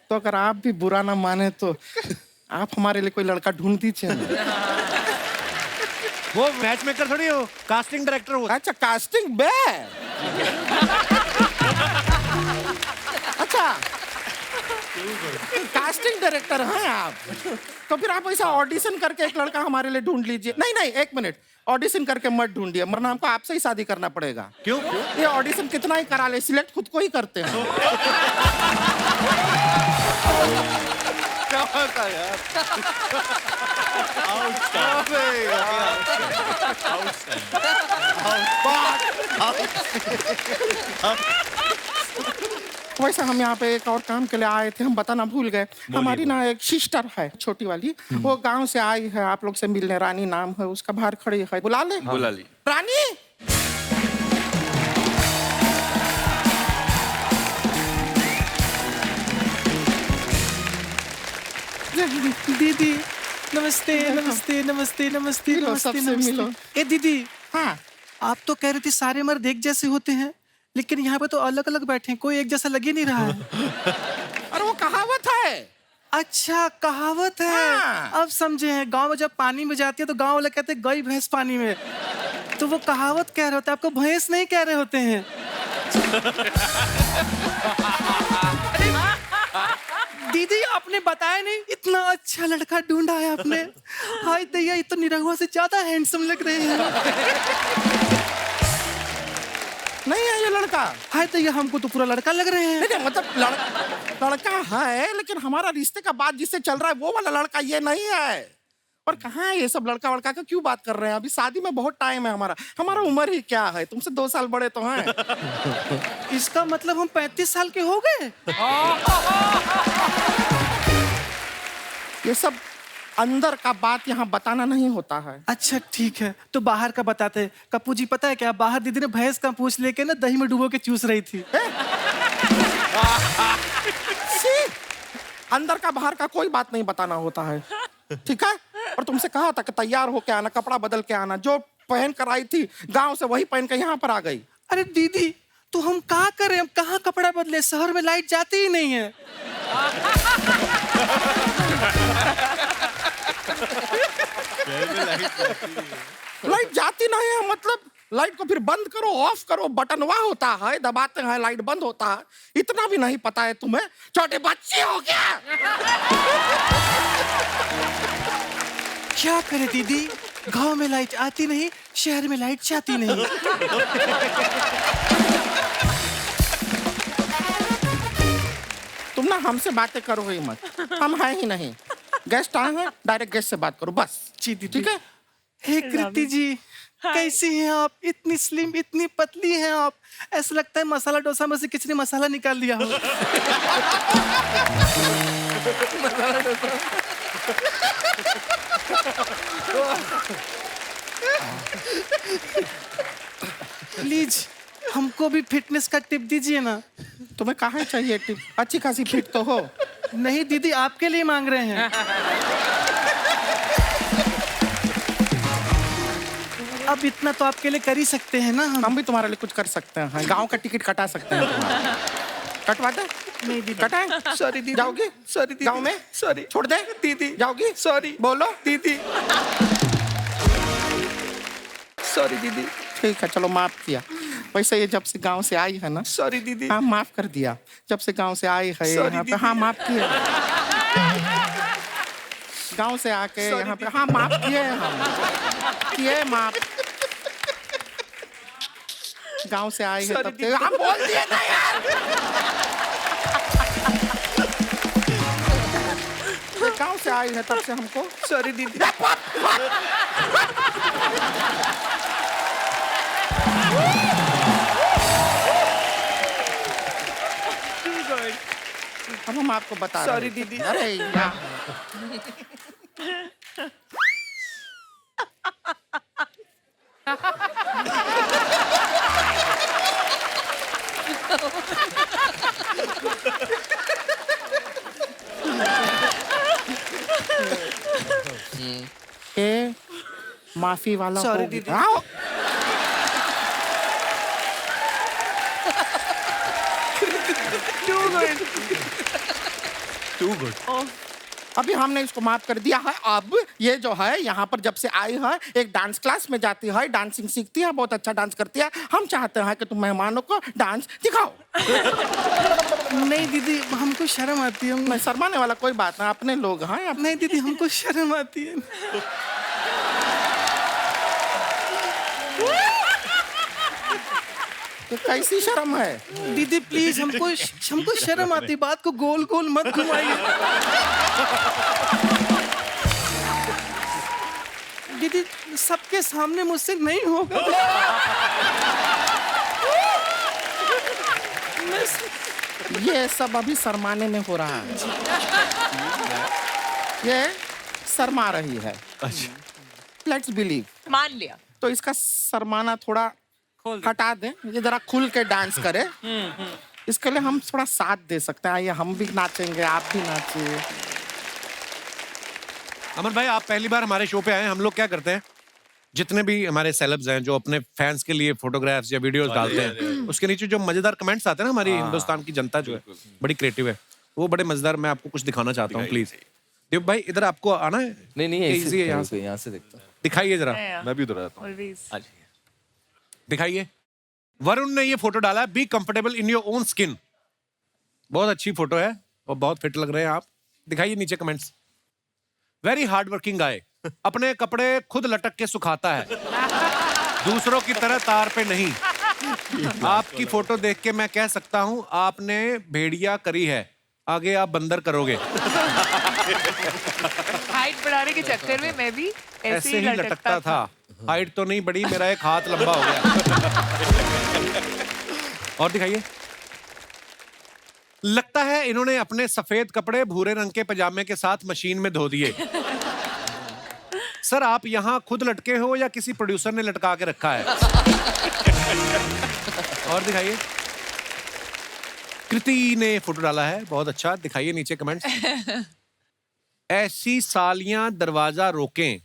तो अगर आप भी बुरा ना माने तो आप हमारे लिए कोई लड़का ढूंढ दीजिए। वो मैच मेकर थोड़ी हो, कास्टिंग डायरेक्टर हो। अच्छा, कास्टिंग बे। अच्छा, कास्टिंग डायरेक्टर हैं आप। तो फिर आप ऐसा ऑडिशन करके एक लड़का हमारे लिए ढूंढ लीजिए। नहीं नहीं, एक मिनट, ऑडिशन करके मत ढूंढिए, वरना हमको आपसे ही शादी करना पड़ेगा। क्यों? ये ऑडिशन कितना ही करा ले, सिलेक्ट खुद को ही करते हैं। क्या बात है यार। वैसे हम यहाँ पे एक और काम के लिए आए थे, हम बताना भूल गए। हमारी ना एक सिस्टर है छोटी वाली, वो गांव से आई है आप लोग से मिलने। रानी नाम है उसका, बाहर खड़ी है, बुला ले। बुला ली। रानी, दीदी नमस्ते नमस्ते नमस्ते नमस्ते मिलो, नमस्ते सबसे मिलो। नमस्ते। ए दीदी, हाँ आप तो कह रही थी सारे मर्द एक जैसे होते हैं, लेकिन यहाँ पे तो अलग अलग बैठे हैं, कोई एक जैसा लग ही नहीं रहा है। अरे वो कहावत है। अच्छा, कहावत है। हाँ। अब समझे हैं, गांव में जब पानी में जाती है तो गांव वाले कहते हैं गई भैंस पानी में, तो वो कहावत कह रहे होते हैं, आपको भैंस नहीं कह रहे होते हैं। दीदी आपने बताया नहीं, इतना अच्छा लड़का ढूंढा है आपने। हाय दैया, ये तो निरहुआ से ज्यादा हैंडसम लग रहे हैं। नहीं है ये लड़का। हाय दैया, हमको तो पूरा लड़का लग रहे हैं। नहीं नहीं, मतलब लड़का है, लेकिन हमारा रिश्ते का बात जिससे चल रहा है वो वाला लड़का ये नहीं है। और कहाँ है ये सब लड़का वड़का का क्यों बात कर रहे हैं? अभी शादी में बहुत टाइम है हमारा उम्र ही क्या है, तुमसे 2 साल बड़े तो हैं। इसका मतलब हम 35 साल के हो गए। ये सब अंदर का बात यहाँ बताना नहीं होता है। अच्छा ठीक है, तो बाहर का बताते हैं। कप्पू जी पता है क्या, बाहर दीदी ने भैंस का पूंछ लेके ना दही में डुबो के चूस रही थी। सी, अंदर का बाहर का कोई बात नहीं बताना होता है, ठीक है? और तुमसे कहा था कि तैयार होके आना, कपड़ा बदल के आना। जो पहन कर आई थी गांव से वही पहन के यहाँ पर आ गई। अरे दीदी, तो हम क्या करें, हम कहाँ कपड़ा बदले, शहर में लाइट जाती ही नहीं है। लाइट जाती नहीं है मतलब लाइट को फिर बंद करो, ऑफ करो, बटनवा होता है, दबाते हैं लाइट बंद होता है। इतना भी नहीं पता है तुम्हें? छोटे बच्चे हो क्या? क्या करे दीदी, गांव में लाइट आती नहीं, शहर में लाइट जाती नहीं। तुम ना हमसे बातें करो ही मत, हम हैं ही नहीं। गेस्ट आए हैं, डायरेक्ट गेस्ट से बात करो बस। जी दीदी। ठीक है? हे कृति जी, कैसी हैं आप? इतनी स्लिम, इतनी पतली हैं आप, ऐसा लगता है मसाला डोसा में से किसी ने मसाला निकाल लिया हो। प्लीज हमको भी फिटनेस का टिप दीजिए ना। तुम्हें कहाँ चाहिए टिप? अच्छी खासी फिट तो हो। नहीं दीदी, आपके लिए मांग रहे हैं। अब इतना तो आपके लिए कर ही सकते हैं ना हम। हम भी तुम्हारे लिए कुछ कर सकते हैं, गांव का टिकट कटा सकते हैं तुम्हारा। कटवा दे? नहीं दीदी। कटाए? सॉरी दीदी। जाओगी? सॉरी दीदी। गांव में? सॉरी। छोड़ दे? दीदी। जाओगी? सॉरी। बोलो दीदी। सॉरी दीदी। ठीक है, चलो माफ किया। वैसे ये जब से गांव से आई है ना। सॉरी दीदी। हाँ माफ कर दिया। जब से गांव से आई है Sorry, यहाँ पे, दीदी। हाँ माफ किया। गांव से आके Sorry, यहाँ पे, दीदी। हाँ माफ किए हम, किए माफ। गांव से आई है Sorry, तब से, दीदी। हम बोल दिए ना यार। गांव से आई है तब से हमको। सॉरी दीदी। अब हम आपको बता रहे Sorry, हैं। दीदी। अरे यार, ए माफी वाला Sorry, हो दीदी। गया। आओ। Too good. अभी हमने इसको माफ कर दिया है। अब ये जो है यहाँ पर जब से आई है एक डांस क्लास में जाती है, डांसिंग सीखती है, बहुत अच्छा डांस करती है। हम चाहते हैं कि तुम मेहमानों को डांस दिखाओ। नहीं दीदी, हमको शर्म आती है। मैं शर्माने वाला कोई बात नहीं, अपने लोग हैं। नहीं दीदी, हमको शर्म आती है। तो कैसी शर्म है? दीदी प्लीज, हमको शर्म आती, बात को गोल गोल मत घुमाइए। दीदी सबके सामने मुझसे नहीं होगा। ये सब अभी शर्माने में हो रहा है। ये शर्मा रही है। Let's believe. मान लिया। तो इसका शर्माना थोड़ा हटा दें, ये जरा खुल के डांस करे। इसके लिए हम थोड़ा साथ दे सकते हैं। आइए हम भी नाचेंगे, आप भी नाचिए। अमन भाई, आप पहली बार हमारे शो पे आए। हम लोग क्या करते हैं, जितने भी हमारे सेलेब्स हैं जो अपने फैंस के लिए फोटोग्राफ्स या वीडियोस डालते हैं, उसके नीचे जो मजेदार कमेंट्स आते हैं ना, हमारी हिंदुस्तान की जनता जो है बड़ी क्रिएटिव है, वो बड़े मजेदार। मैं आपको कुछ दिखाना चाहता हूँ, प्लीज। देव भाई, इधर आपको आना है? नहीं इजी है, यहाँ से देखता हूँ। दिखाइए जरा। मैं भी उधर आता हूँ। Always. दिखाइए। वरुण ने ये फोटो डाला, be comfortable in your own skin. बहुत अच्छी फोटो है और बहुत फिट लग रहे हैं आप। दिखाइए नीचे कमेंट्स। वेरी हार्ड वर्किंग गाय, अपने कपड़े खुद लटक के सुखाता है, दूसरों की तरह तार पे नहीं। आपकी फोटो देख के मैं कह सकता हूं आपने भेड़िया करी है, आगे आप बंदर करोगे। हाइट बढ़ाने के चक्कर में मैं भी ऐसे ही लटकता था। हाइट तो नहीं बढ़ी, मेरा एक हाथ लंबा हो गया। और दिखाइए। लगता है इन्होंने अपने सफेद कपड़े भूरे रंग के पजामे के साथ मशीन में धो दिए। सर, आप यहाँ खुद लटके हो या किसी प्रोड्यूसर ने लटका के रखा है? और दिखाइए। कृति ने फोटो डाला है, बहुत अच्छा। दिखाइए नीचे कमेंट्स। ऐसी सालियां दरवाजा रोकें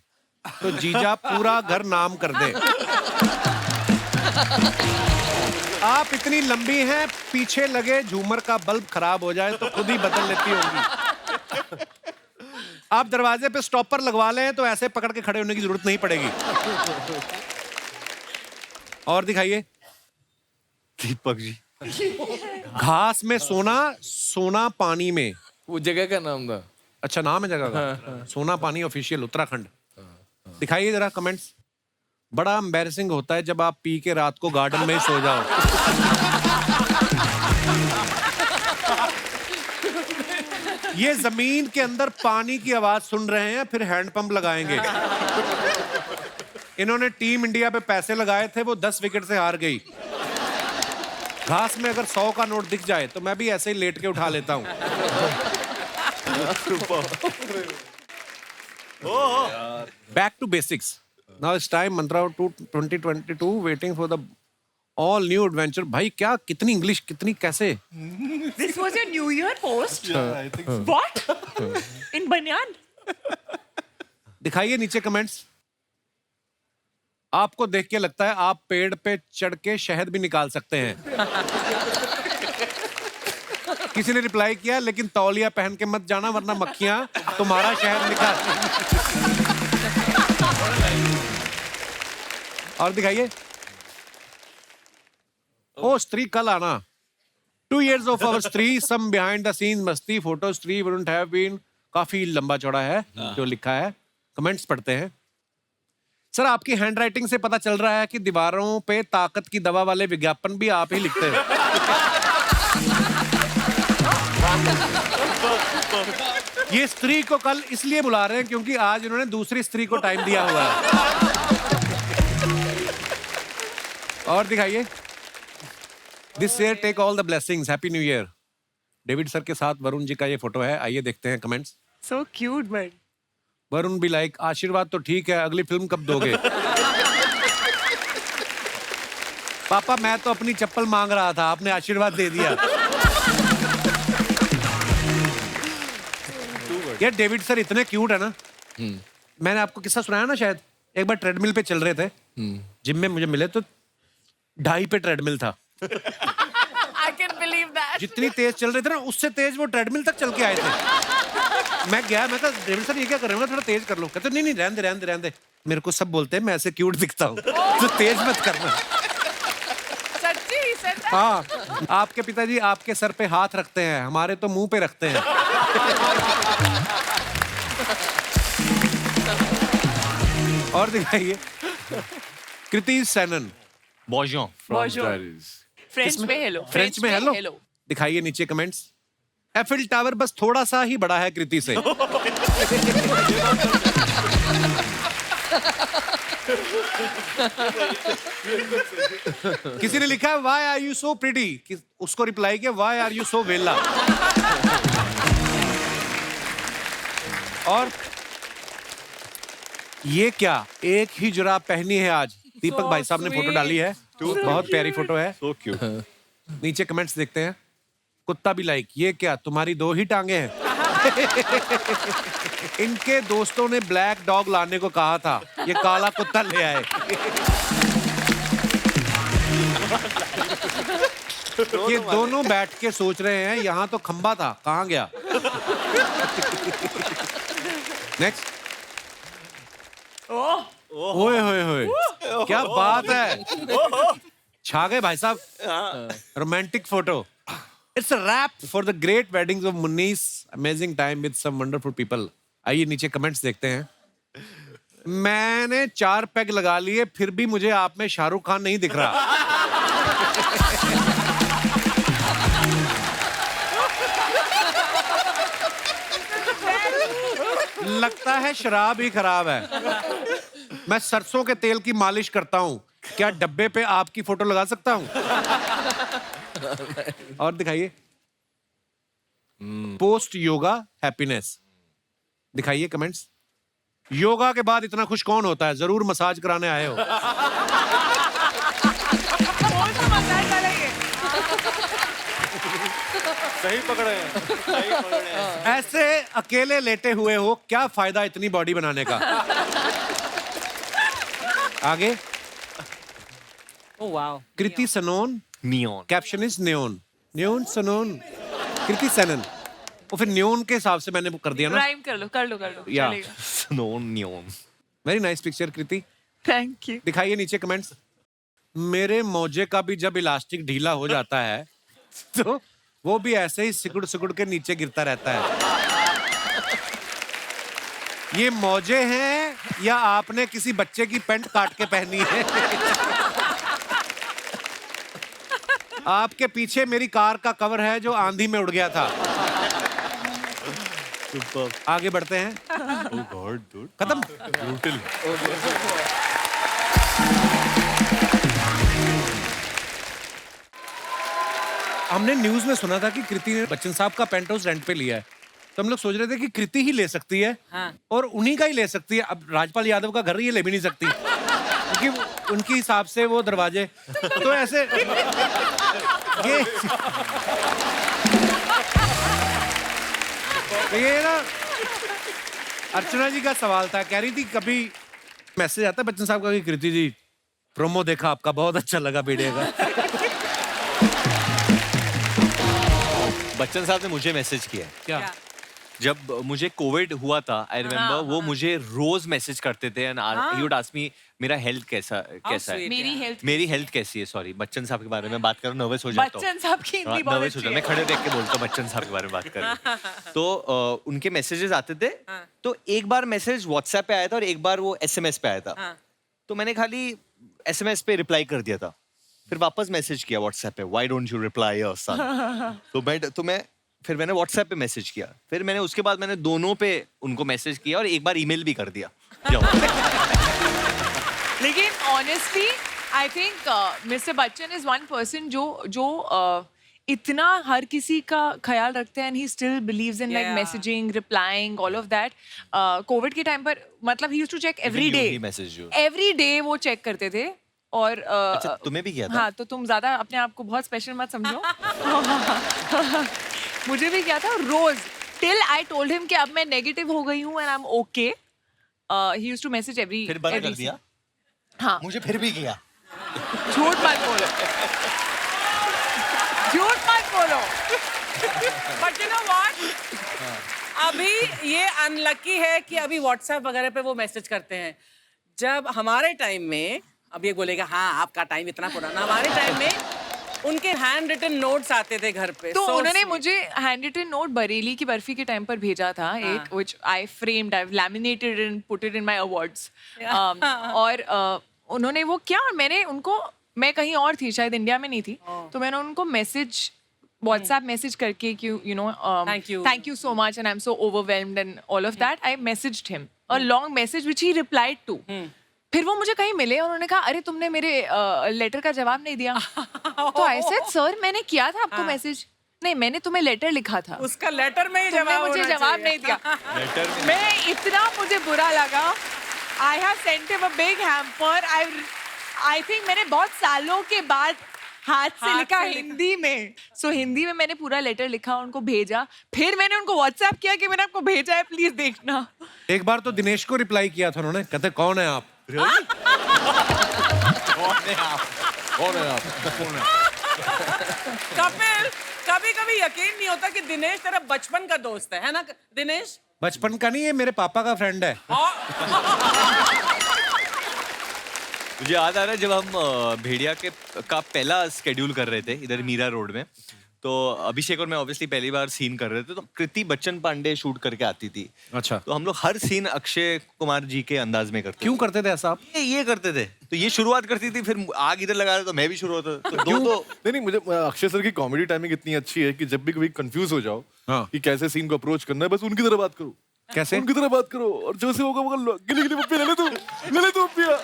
तो जीजा पूरा घर नाम कर दे। आप इतनी लंबी हैं, पीछे लगे झूमर का बल्ब खराब हो जाए तो खुद ही बदल लेती होंगी। आप दरवाजे पे स्टॉपर लगवा लें तो ऐसे पकड़ के खड़े होने की जरूरत नहीं पड़ेगी। और दिखाइए। दीपक जी, घास में सोना, सोना पानी में। वो जगह का नाम था। अच्छा, नाम है जगह का? सोना पानी ऑफिशियल, उत्तराखंड। दिखाइए जरा कमेंट्स। बड़ा एम्बैरेसिंग होता है जब आप पी के रात को गार्डन में ही सो जाओ। ये जमीन के अंदर पानी की आवाज सुन रहे हैं, फिर हैंडपंप लगाएंगे। इन्होंने टीम इंडिया पे पैसे लगाए थे, वो 10 विकेट से हार गई। घास में अगर 100 का नोट दिख जाए तो मैं भी ऐसे ही लेट के उठा लेता हूं। Back to basics. Now it's time Mantra 2022 waiting for the all new adventure. भाई क्या, कितनी इंग्लिश, कितनी कैसे? This was your New Year post? Yeah, I think so. What? In banyan? दिखाइए नीचे कमेंट्स। आपको देख के लगता है आप पेड़ पे चढ़ के शहद भी निकाल सकते हैं। किसी ने रिप्लाई किया, लेकिन तौलिया पहन के मत जाना वरना मक्खियां तुम्हारा शहद निकाल। और दिखाइए। ओ स्त्री कल आना। 2 years of our स्त्री, some behind the scenes मस्ती, फोटो स्त्री wouldn't have been। काफी लंबा चौड़ा है जो लिखा है। कमेंट्स पढ़ते हैं। सर, आपकी हैंडराइटिंग से पता चल रहा है कि दीवारों पे ताकत की दवा वाले विज्ञापन भी आप ही लिखते हैं। ये स्त्री को कल इसलिए बुला रहे हैं क्योंकि आज इन्होंने दूसरी स्त्री को टाइम दिया हुआ है। और दिखाइए। This year take all the blessings, happy new year. David sir के साथ वरुण जी का ये फोटो है। आइए देखते हैं comments. So cute, but. Varun भी लाइक, आशीर्वाद तो ठीक है, अगली फिल्म कब दोगे? पापा, मैं तो अपनी चप्पल मांग रहा था, आपने आशीर्वाद दे दिया। यार डेविड सर इतने क्यूट है ना। मैंने आपको किस्सा सुनाया ना शायद। एक बार ट्रेडमिल पे चल रहे थे, जिम में मुझे मिले तो 2.5 पे ट्रेडमिल था। I can believe that. जितनी तेज चल रहे थे ना, उससे तेज वो ट्रेडमिल तक चल के आए थे। मैं गया, मैं कहा डेविड सर ये क्या कर रहे हो, थोड़ा तेज कर लो। कहते नहीं रहने दे। मेरे को सब बोलते हैं मैं ऐसे क्यूट दिखता हूँ, तो तेज मत करना। सच्ची सच। हाँ, आपके पिताजी आपके सर पे हाथ रखते हैं, हमारे तो मुंह पे रखते हैं। और दिखाइए कृति सेनन। बॉजों। फ्रेंच में हेलो। फ्रेंच में हेलो। दिखाइए नीचे कमेंट्स। एफिल टावर बस थोड़ा सा ही बड़ा है कृति से। किसी ने लिखा है why are you so pretty, उसको रिप्लाई किया व्हाई आर यू सो वेला। और ये क्या, एक ही जुराब पहनी है आज। दीपक भाई साहब ने फोटो डाली है, बहुत प्यारी फोटो है। So cute. नीचे कमेंट्स देखते हैं। कुत्ता भी लाइक, ये क्या तुम्हारी 2 ही टांगे हैं। इनके दोस्तों ने ब्लैक डॉग लाने को कहा था, ये काला कुत्ता ले आए। ये दोनों बैठ के सोच रहे हैं यहाँ तो खंबा था, कहाँ गया। नेक्स्ट। ओए होए होए, क्या बात है, छा गए भाई साहब। Romantic photo. It's a wrap for the great weddings of मुन्नीस, amazing time with some wonderful people. आइए नीचे कमेंट्स देखते हैं। मैंने 4 पैग लगा लिए, फिर भी मुझे आप में शाहरुख खान नहीं दिख रहा। लगता है शराब ही खराब है। मैं सरसों के तेल की मालिश करता हूँ, क्या डब्बे पे आपकी फोटो लगा सकता हूँ? और दिखाइए। Post yoga happiness. दिखाइए कमेंट्स। योगा के बाद इतना खुश कौन होता है, जरूर मसाज कराने आए हो। सही पकड़े हैं। ऐसे अकेले लेटे हुए हो, क्या फायदा इतनी बॉडी बनाने का। आगे। Kriti Sanon. Neon. Caption is neon. Neon Sanon Kriti Sanon. और फिर न्योन के हिसाब से मैंने वो कर दिया ना। राइम कर लो या। चलेगा। Sanon neon. Very nice picture Kriti. Thank you. दिखाइए नीचे कमेंट्स। मेरे मोजे का भी जब इलास्टिक ढीला हो जाता है तो वो भी ऐसे ही सिकुड़ सिकुड़ के नीचे गिरता रहता है। ये मोजे हैं या आपने किसी बच्चे की पैंट काट के पहनी है? आपके पीछे मेरी कार का कवर है जो आंधी में उड़ गया था। आगे बढ़ते हैं। खत्म। हमने न्यूज में सुना था कि कृति ने बच्चन साहब का पेंट हाउस रेंट पे लिया है, तो हम लोग सोच रहे थे कि कृति ही ले सकती है। हाँ। और उन्हीं का ही ले सकती है। अब राजपाल यादव का घर ये ले भी नहीं सकती क्योंकि उनके हिसाब से वो दरवाजे तो ऐसे ये ना अर्चना जी का सवाल था, कह रही थी कभी मैसेज आता है बच्चन साहब का कि कृति जी प्रोमो देखा आपका, बहुत अच्छा लगा वीडियो का। बच्चन साहब ने मुझे मैसेज किया है। क्या? जब मुझे कोविड हुआ था, आई रिमेम्बर वो मुझे रोज मैसेज करते थे and he would ask me मेरा हेल्थ कैसा है, मेरी हेल्थ कैसी है। सॉरी, बच्चन साहब के बारे में बात करूं, नर्वस हो जाता हूं। बच्चन साहब की हिंदी बहुत नर्वस हो जाता, मैं खड़े देख के बोलता हूं बच्चन साहब के बारे में बात कर। तो उनके मैसेजेस आते थे। तो एक बार मैसेज व्हाट्सएप पे आया था और एक बार वो एसएमएस पे आया था। तो मैंने खाली एसएमएस पे रिप्लाई कर दिया था, फिर वापस मैसेज किया व्हाट्सएप पे, why don't you reply your son. तो मैं फिर मैंने व्हाट्सएप पे मैसेज किया, फिर मैंने उसके बाद मैंने दोनों पे उनको मैसेज किया और एक बार ईमेल भी कर दिया। लेकिन honestly I think mister Bachchan is one person जो इतना हर किसी का ख्याल रखते हैं and he still believes in like messaging, replying, all of that. Covid के टाइम पर मतलब he used to check every day वो चेक करते थे। और अच्छा, तुम्हें भी किया था? हाँ, तो तुम ज्यादा अपने आप को बहुत स्पेशल मत समझो। मुझे भी किया था रोज, टिल आई टोल्ड हिम कि अब मैं नेगेटिव हो गई हूँ and I am okay. He used to message every. फिर बंद कर दिया? हाँ, मुझे फिर भी किया। झूठ मत बोलो, झूठ मत बोलो। बट यू नो व्हाट, अभी ये अनलकी है कि अभी व्हाट्सएप वगैरह पे वो मैसेज करते हैं। जब हमारे टाइम में, अब ये बोलेगा हाँ आपका टाइम इतना पुराना, हमारे टाइम में उनके हैंड रिटन नोट्स आते थे घर पे। तो So उन्होंने sweet. मुझे हैंड रिटन नोट बरेली की बर्फी के टाइम पर भेजा था एक, which I framed, I've laminated and put it in my awards. और उन्होंने वो किया और मैंने उनको, मैं कहीं और थी, शायद इंडिया में नहीं थी, तो मैंने उनको मैसेज व्हाट्सएप मैसेज करके कि you know thank you so much and I am so overwhelmed and all of that, I messaged him a long message which he replied to. फिर वो मुझे कहीं मिले और उन्होंने कहा अरे तुमने मेरे लेटर का जवाब नहीं दिया। तो आई सेड सर मैंने किया था आपको मैसेज, नहीं मैंने तुम्हें लेटर लिखा था, उसका लेटर में ही तुमने जवाब मुझे होना जवाब चाहिए। नहीं दिया। मैं इतना मुझे बुरा लगा। I have sent him a big hamper. I think मैंने बहुत सालों के बाद हाथ से लिखा हिंदी में। सो हिंदी में मैंने पूरा लेटर लिखा, उनको भेजा, फिर मैंने उनको व्हाट्सएप किया कि मैंने आपको भेजा है, प्लीज देखना। एक बार तो दिनेश को रिप्लाई किया था उन्होंने, कहते कौन है आप? कपिल, कभी कभी यकीन नहीं होता कि दिनेश तेरा बचपन का दोस्त है ना दिनेश? बचपन का नहीं, ये मेरे पापा का फ्रेंड है। मुझे याद आ रहा है जब हम भेड़िया का पहला स्केड्यूल कर रहे थे इधर मीरा रोड में, तो अभिषेक और मैं ऑब्वियसली पहली बार सीन कर रहे थे, तो कृति बच्चन पांडे शूट करके आती थी। अच्छा। तो हम लोग हर सीन अक्षय कुमार जी के अंदाज में करते। क्यों करते थे ऐसा आप? ये करते थे, तो ये शुरुआत करती थी, फिर आग इधर लगा रहा तो मैं भी शुरू होता, तो दो तो नहीं, मुझे अक्षय सर की कॉमेडी टाइमिंग इतनी अच्छी है कि जब भी कभी कंफ्यूज हो जाओ कि कैसे सीन को अप्रोच करना है, बस उनकी तरह बात करो। कैसे? उनकी तरह बात करो और जो से होगा वो गिली गिली पप्पी ले ले तू पिया।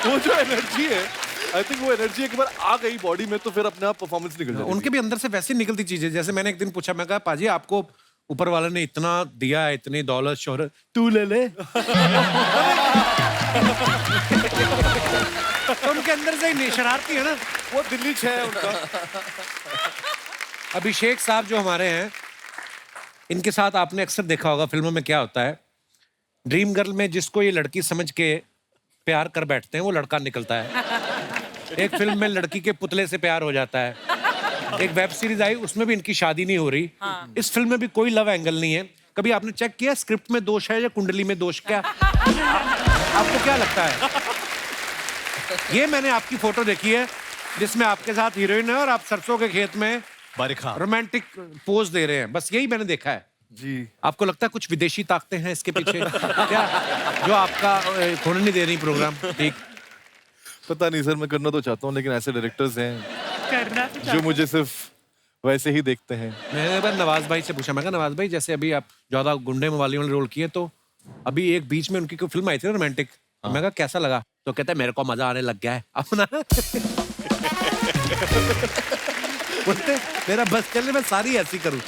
वो जो एनर्जी है, आई थिंक वो एनर्जी एक बार आ गई बॉडी में तो फिर अपने आप परफॉर्मेंस निकल जाती है। उनके भी अंदर से वैसी निकलती चीजें। जैसे मैंने एक दिन पूछा, मैं कहा पाजी आपको ऊपर वाले ने इतना दिया है, इतनी दौलत शोहरत, तू ले ले। तो उनके अंदर से ही शरारती है ना, वो दिल्ली 6 है उनका। अभिषेक साहब जो हमारे हैं, इनके साथ आपने अक्सर देखा होगा फिल्मों में क्या होता है, ड्रीम गर्ल में जिसको ये लड़की समझ के प्यार कर बैठते हैं वो लड़का निकलता है। एक फिल्म में लड़की के पुतले से प्यार हो जाता है। एक वेब सीरीज आई, उसमें भी इनकी शादी नहीं हो रही। इस फिल्म में भी कोई लव एंगल नहीं है। कभी आपने चेक किया स्क्रिप्ट में दोष है या कुंडली में दोष? क्या आपको क्या लगता है? ये मैंने आपकी फोटो देखी है जिसमें आपके साथ हीरोइन है और आप सरसों के खेत में बरखा रोमांटिक पोज दे रहे हैं, बस यही मैंने देखा है जी। आपको लगता है कुछ विदेशी ताकतें हैं इसके पीछे क्या, जो आपका होने नहीं दे रही प्रोग्राम? ठीक, पता नहीं सर, मैं करना तो चाहता हूँ लेकिन ऐसे डायरेक्टर्स हैं करना जो मुझे सिर्फ वैसे ही देखते हैं। मैंने एक बार नवाज भाई से पूछा, मैं कहा नवाज भाई जैसे अभी आप ज्यादा गुंडे मवाली वाले रोल किए, तो अभी एक बीच में उनकी कोई फिल्म आई थी रोमांटिक, तो मैं कहा कैसा लगा? तो कहते हैं मेरे को मजा आने लग गया है अपना। बोलते मेरा बस चलने में सारी ऐसी करूं।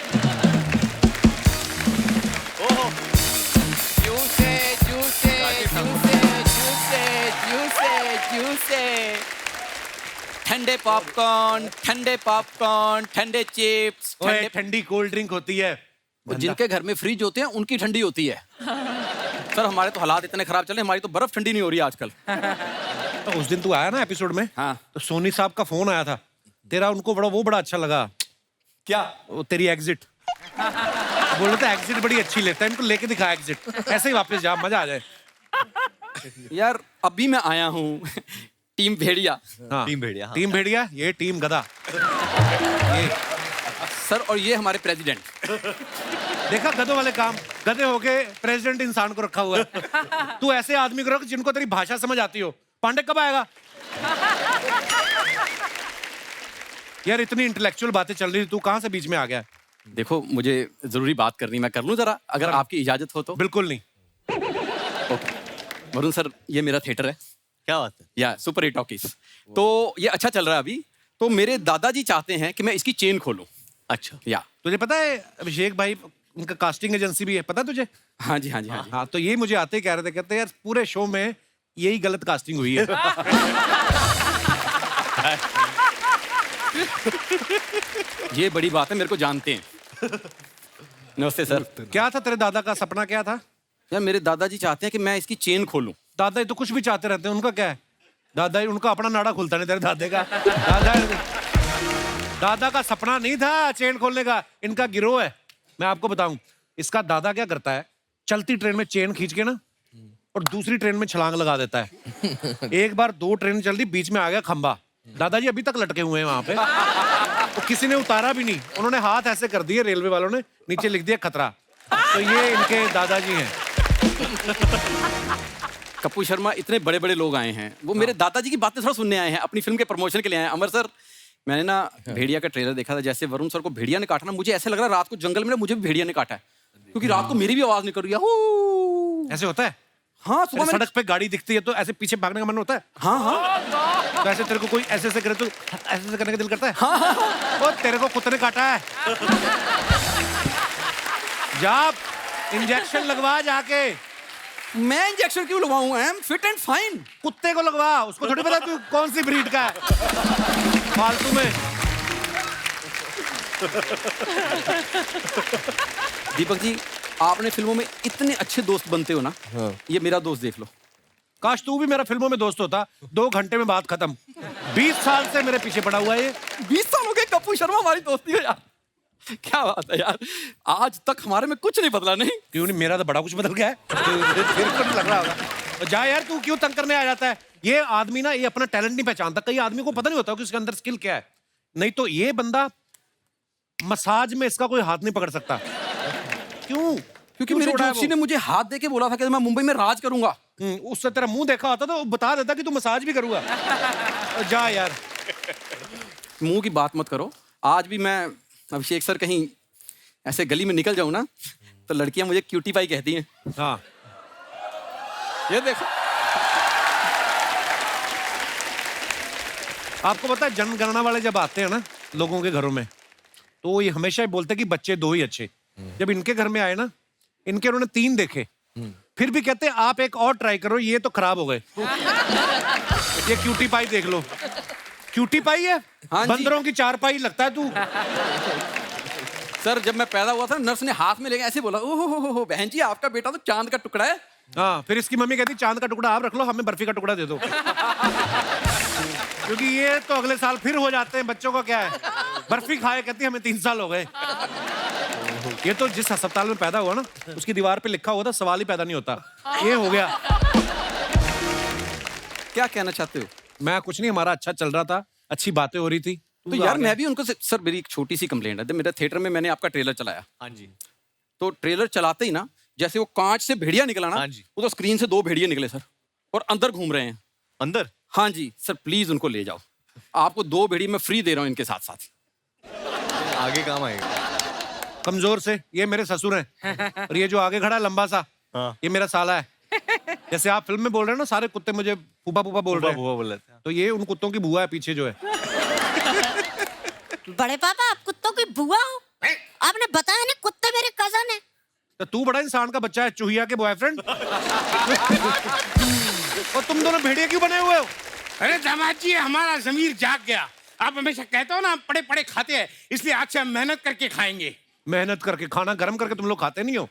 ठंडे पॉपकॉर्न, ठंडे चिप्स, ठंडी कोल्ड ड्रिंक होती है, जिनके घर में फ्रिज होते हैं उनकी ठंडी होती है। सर हमारे तो हालात इतने खराब चल रहे हैं, हमारी तो बर्फ ठंडी नहीं हो रही आजकल। तो उस दिन तू आया ना एपिसोड में, हाँ। तो सोनी साहब का फोन आया था तेरा, उनको बड़ा अच्छा लगा। क्या? वो तेरी एग्जिट। बोल रहे थे एग्जिट बड़ी अच्छी लेता है, इनको लेके दिखा एग्जिट, ऐसे ही वापस जा, मजा आ जाए। यार अभी मैं आया हूँ टीम भेड़िया। हाँ, टीम भेड़िया, हाँ। टीम भेड़िया, ये टीम गधा। ये सर और ये हमारे प्रेसिडेंट। देखा गधों वाले काम, गधे होके प्रेसिडेंट इंसान को रखा हुआ है। तू ऐसे आदमी को रख जिनको तेरी भाषा समझ आती हो। पांडे कब आएगा? यार इतनी इंटेलेक्चुअल बातें चल रही थी, तू कहां से बीच में आ गया? देखो मुझे जरूरी बात करनी, मैं कर लूं जरा, अगर आपकी इजाजत हो तो। बिल्कुल नहीं। ओके वरुण सर, ये मेरा थिएटर है। क्या बात है? या सुपर हिट टॉकीज। तो ये अच्छा चल रहा है अभी, तो मेरे दादाजी चाहते हैं कि मैं इसकी चेन खोलूं। अच्छा, या तुझे पता है अभिषेक भाई उनका कास्टिंग एजेंसी भी है, पता है तुझे? हाँ जी हाँ जी हाँ जी। हाँ, तो ये मुझे आते ही कह रहे थे, कहते यार पूरे शो में यही गलत कास्टिंग हुई है। ये बड़ी बात है, मेरे को जानते हैं। नमस्ते सर। क्या था तेरे दादा का सपना, क्या था? यार मेरे दादाजी चाहते हैं कि मैं इसकी चेन खोलूं। दादा तो कुछ भी चाहते रहते हैं, उनका क्या है? दादा उनका अपना नाड़ा खुलता नहीं, तेरे दादे का। दादा का सपना नहीं था चेन खोलने का, इनका गिरोह है। मैं आपको बताऊं, इसका दादा क्या करता है, चलती ट्रेन में चेन खींच के ना और दूसरी ट्रेन में छलांग लगा देता है। एक बार 2 ट्रेन चल रही, बीच में आ गया खंबा, दादाजी अभी तक लटके हुए हैं वहां पे। तो किसी ने उतारा भी नहीं, उन्होंने हाथ ऐसे कर दिए रेलवे वालों ने, नीचे लिख दिया खतरा। तो ये इनके दादाजी हैं। कपूर शर्मा, इतने बड़े बड़े लोग आए हैं, वो मेरे दादाजी की बातें थोड़ा सुनने आए हैं, अपनी फिल्म के प्रमोशन के लिए आए हैं। अमर सर, मैंने ना भेड़िया का ट्रेलर देखा था, जैसे वरुण सर को भेड़िया ने काटा ना, मुझे ऐसे लग रहा है रात को जंगल में ना मुझे भी भेड़िया ने काटा है, क्योंकि रात को मेरी भी आवाज निकल रही है। ऐसे होता है? हाँ, सुबह में सड़क पे गाड़ी दिखती है तो ऐसे पीछे भागने का मन होता है? हाँ हाँ। तो ऐसे तेरे को कोई ऐसे करे तो ऐसे करने का दिल करता है? हाँ। और तेरे को कुत्ते ने काटा है, जा इंजेक्शन लगवा जाके। मैं इंजेक्शन क्यों लगवाऊं? I am fit and fine. कुत्ते को लगवा, उसको थोड़ी पता तू कौन सी ब्रीड का है फालतू में। दीपक जी, आपने फिल्मों में इतने अच्छे दोस्त बनते हो ना। हाँ। ये मेरा दोस्त देख लो। काश तू भी मेरा फिल्मों में दोस्त होता, 2 घंटे में बात खत्म। 20 साल से मेरे पीछे पड़ा हुआ है ये। 20 साल हो गए कपूर शर्मा हमारी दोस्ती है यार। क्या बात है यार, आज तक हमारे में कुछ नहीं बदला। नहीं क्यों नहीं, मेरा तो बड़ा कुछ बदल गया है। तेरे को नहीं लग रहा होगा। तो जा यार, तू क्यों तंग करने आ जाता है? ये आदमी ना, ये अपना टैलेंट नहीं पहचानता। कई आदमी को पता नहीं होता कि उसके अंदर स्किल क्या है। नहीं तो ये बंदा मसाज में इसका कोई हाथ नहीं पकड़ सकता। क्यों? क्योंकि मेरे जोशी ने मुझे हाथ देके बोला था कि मैं मुंबई में राज करूंगा। उससे तेरा मुंह देखा होता तो बता देता कि तू मसाज भी करूंगा। जा यार, मुंह की बात मत करो। आज भी मैं अभिषेक सर कहीं ऐसे गली में निकल जाऊं ना, तो लड़कियां मुझे क्यूटी पाई कहती हैं। हाँ, ये देखो। आपको पता है जनगणना वाले जब आते हैं ना लोगों के घरों में, तो ये हमेशा ही बोलते हैं कि बच्चे 2 ही अच्छे। जब इनके घर में आए ना, इनके उन्होंने 3 देखे, फिर भी कहते हैं आप एक और ट्राई करो, ये तो खराब हो गए। ये क्यूटी पाई देख लो। क्यूटी पाई है? हाँ जी। बंदरों की 4 पाई लगता है तू। सर, जब मैं पैदा हुआ था, नर्स ने हाथ में लेके ऐसे बोला, ओहो बहन जी, आपका बेटा तो चांद का टुकड़ा है। हाँ, फिर इसकी मम्मी कहती चांद का टुकड़ा आप रख लो, हमें बर्फी का टुकड़ा दे दो। क्योंकि ये तो अगले साल फिर हो जाते हैं। बच्चों का क्या है, बर्फी खाए, कहती हमें 3 साल हो गए। ये तो जिस अस्पताल में पैदा हुआ ना, उसकी दीवार पे लिखा हुआ था सवाल ही पैदा नहीं होता। ये हो गया। क्या कहना चाहते हो? मैं कुछ नहीं, हमारा अच्छा चल रहा था, अच्छी बातें हो रही थी। तो यार मैं भी उनको सर, मेरी एक छोटी सी कंप्लेंट है। मेरे थिएटर में मैंने आपका ट्रेलर चलाया। हाँ जी। तो ट्रेलर चलाते ही ना, जैसे वो कांच से भेड़िया निकला ना, हाँ जी। वो तो स्क्रीन से 2 भेड़िए निकले सर, और अंदर घूम रहे हैं। अंदर? हाँ जी सर, प्लीज उनको ले जाओ। आपको 2 भेड़िए मैं फ्री दे रहा हूँ इनके साथ साथ। आगे काम आएगा। कमजोर से, ये मेरे ससुर हैं, और ये जो आगे खड़ा है लंबा सा, ये मेरा साला है। जैसे आप फिल्म में बोल रहे हैं ना, सारे कुत्ते मुझे फूफा फूफा बोल रहे हैं, तो ये उन कुत्तों की बुआ है पीछे जो है। बड़े पापा, आप कुत्तों की बुआ हो? आपने बताया ना कुत्ते मेरे कजन है। तो तू बड़ा इंसान का बच्चा है, चूहिया के बॉयफ्रेंड। और तुम दोनों भेड़िया क्यों बने हुए हो? अरे दामाद जी, हमारा जमीर जाग गया। आप हमेशा कहते हो ना हम पड़े पड़े खाते हैं, इसलिए आज से हम मेहनत करके खाएंगे। मेहनत करके? खाना गर्म करके तुम लोग खाते नहीं हो?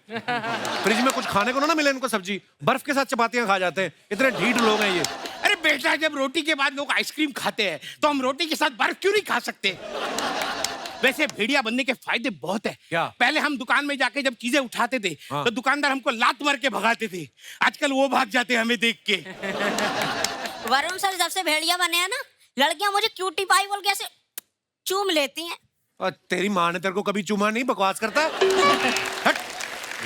फ्रिज में कुछ खाने को ना मिले इनको, सब्जी बर्फ के साथ चपातियां खा जाते हैं। इतने ढीठ लोग हैं ये। अरे बेटा, जब रोटी के बाद लोग आइसक्रीम खाते हैं तो हम रोटी के साथ बर्फ क्यों नहीं खा सकते? वैसे भेड़िया बनने के फायदे बहुत है। क्या? पहले हम दुकान में जाके जब चीजें उठाते थे, हाँ। तो दुकानदार हमको लात मार के भगाते थे। आजकल वो भाग जाते हैं हमें देख के। वरुण सर, जब से भेड़िया बने हैं ना, लड़कियां मुझे क्यूटी पाई बोल के ऐसे चूम लेती हैं। और तेरी माँ ने तेरे को कभी चूमा नहीं? बकवास करता है। हट।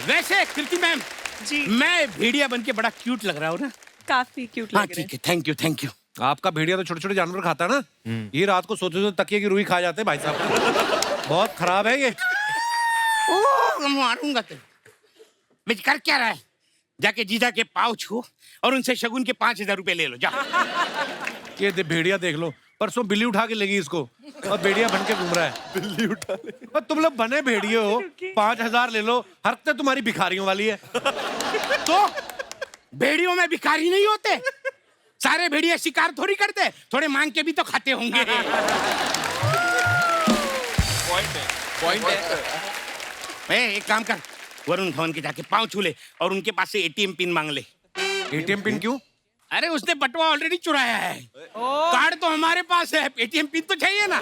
वैसे कृति मैम जी, मैं भेड़िया बन के बड़ा क्यूट लग रहा हूँ ना? काफी क्यूट हाँ लग रहे ठीक है, थैंक यू थैंक यू। आपका भेड़िया तो छोटे छोटे जानवर खाता है ना, ये रात को सोते सोते तकिए की रुई खा जाते हैं भाई साहब। बहुत खराब है ये। ओह, मारूंगा तुम। मैं कर क्या रहा है? जाके जीजा के पाँव छू और उनसे शगुन के 5000 रुपए ले लो, जा। ये भेड़िया देख लो, परसों बिल्ली उठा के लेगी इसको, और भेड़िया बन के घूम रहा है। बिल्ली उठा ले। और तुम लोग बने भेड़िए हो, 5000 ले लो। हरकत तुम्हारी भिखारियों वाली है। तो भेड़ियों में भिखारी नहीं होते? सारे भेड़िए शिकार थोड़ी करते, थोड़े मांग के भी तो खाते होंगे। पॉइंट है। एक काम कर, वरुण धवन के जाके पाँव छू ले और उनके पास से एटीएम पिन मांग ले। एटीएम पिन क्यों? अरे उसने बटुआ ऑलरेडी चुराया है। कार्ड तो हमारे पास है, एटीएम पिन तो चाहिए ना।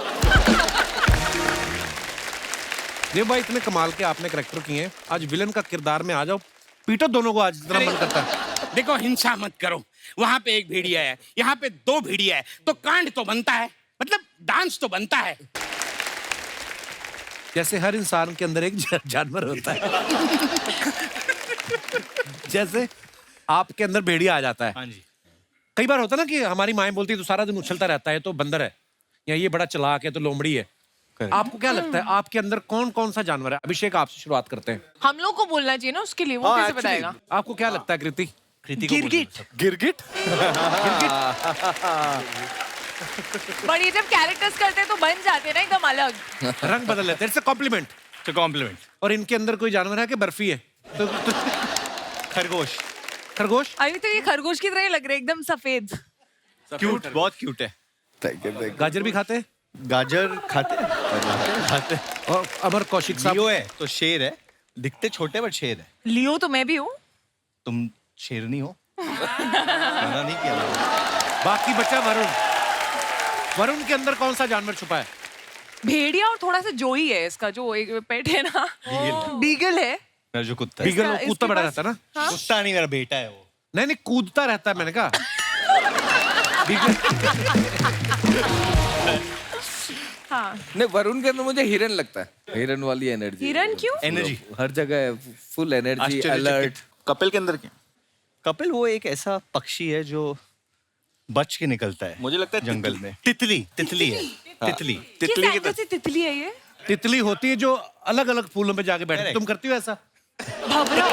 देव भाई इतने कमाल के आपने करेक्टर किए हैं, आज विलन का किरदार में आ जाओ, पीटो दोनों को आज जितना मन करता है। देखो हिंसा मत करो, वहां पे एक भेड़िया है, यहाँ पे 2 भेड़िया है, तो कांड तो बनता है, मतलब डांस तो बनता है। जैसे हर इंसान के अंदर एक जानवर होता है, जैसे आपके अंदर भेड़िया आ जाता है। हाँ जी। कई बार होता है ना कि हमारी माएं बोलती है तो सारा दिन उछलता रहता है तो बंदर है, या ये बड़ा चालाक है तो लोमड़ी है। आपको क्या लगता है आपके अंदर कौन कौन सा जानवर है? अभिषेक आपसे शुरुआत करते हैं। हम लोग को बोलना चाहिए ना उसके लिए, वो कैसे बताएगा? आपको क्या लगता है कृति? गिरगिट। गिरगिट? बट ये जब कैरेक्टर्स करते हैं तो बन जाते हैं ना एकदम अलग, रंग बदल लेते हैं। It's a compliment. तो कॉम्प्लीमेंट। और इनके अंदर कोई जानवर है कि बर्फी है? तो खरगोश। खरगोश? अभी तो ये खरगोश की तरह ही लग रहे हैं, एकदम सफेद। क्यूट, बहुत क्यूट है। गाजर भी खाते हैं? गाजर खाते। और अमर कौशिक साहब? लियो है तो शेर है, दिखते छोटे बट शेर है। लियो तो मैं भी हूँ। तुम शेरनी हो। मना नहीं किया मैंने। बाकी बचा वरुण। वरुण के अंदर कौन सा जानवर छुपा है? भेड़िया और थोड़ा सा जोई है इसका, जो एक पेट है ना, बीगल है। मेरा जो कुत्ता है। बीगल वो कूदता बड़ा रहता है ना? हाँ? कुत्ता नहीं, मेरा बेटा है वो। नहीं कूदता रहता है, मैंने कहा। हाँ। नहीं, वरुण के अंदर मुझे हिरन लगता है, हिरन वाली एनर्जी। हिरन क्यों? एनर्जी हर जगह है, फुल एनर्जी, अलर्ट। कपिल के अंदर क्या? कपिल वो एक ऐसा पक्षी है जो बच के निकलता है, मुझे लगता है जंगल में। तितली है। तितली। किस एंगल से तितली है ये? तितली होती है जो अलग अलग फूलों पे जाके बैठती है। तुम करती हो ऐसा? भंवरा।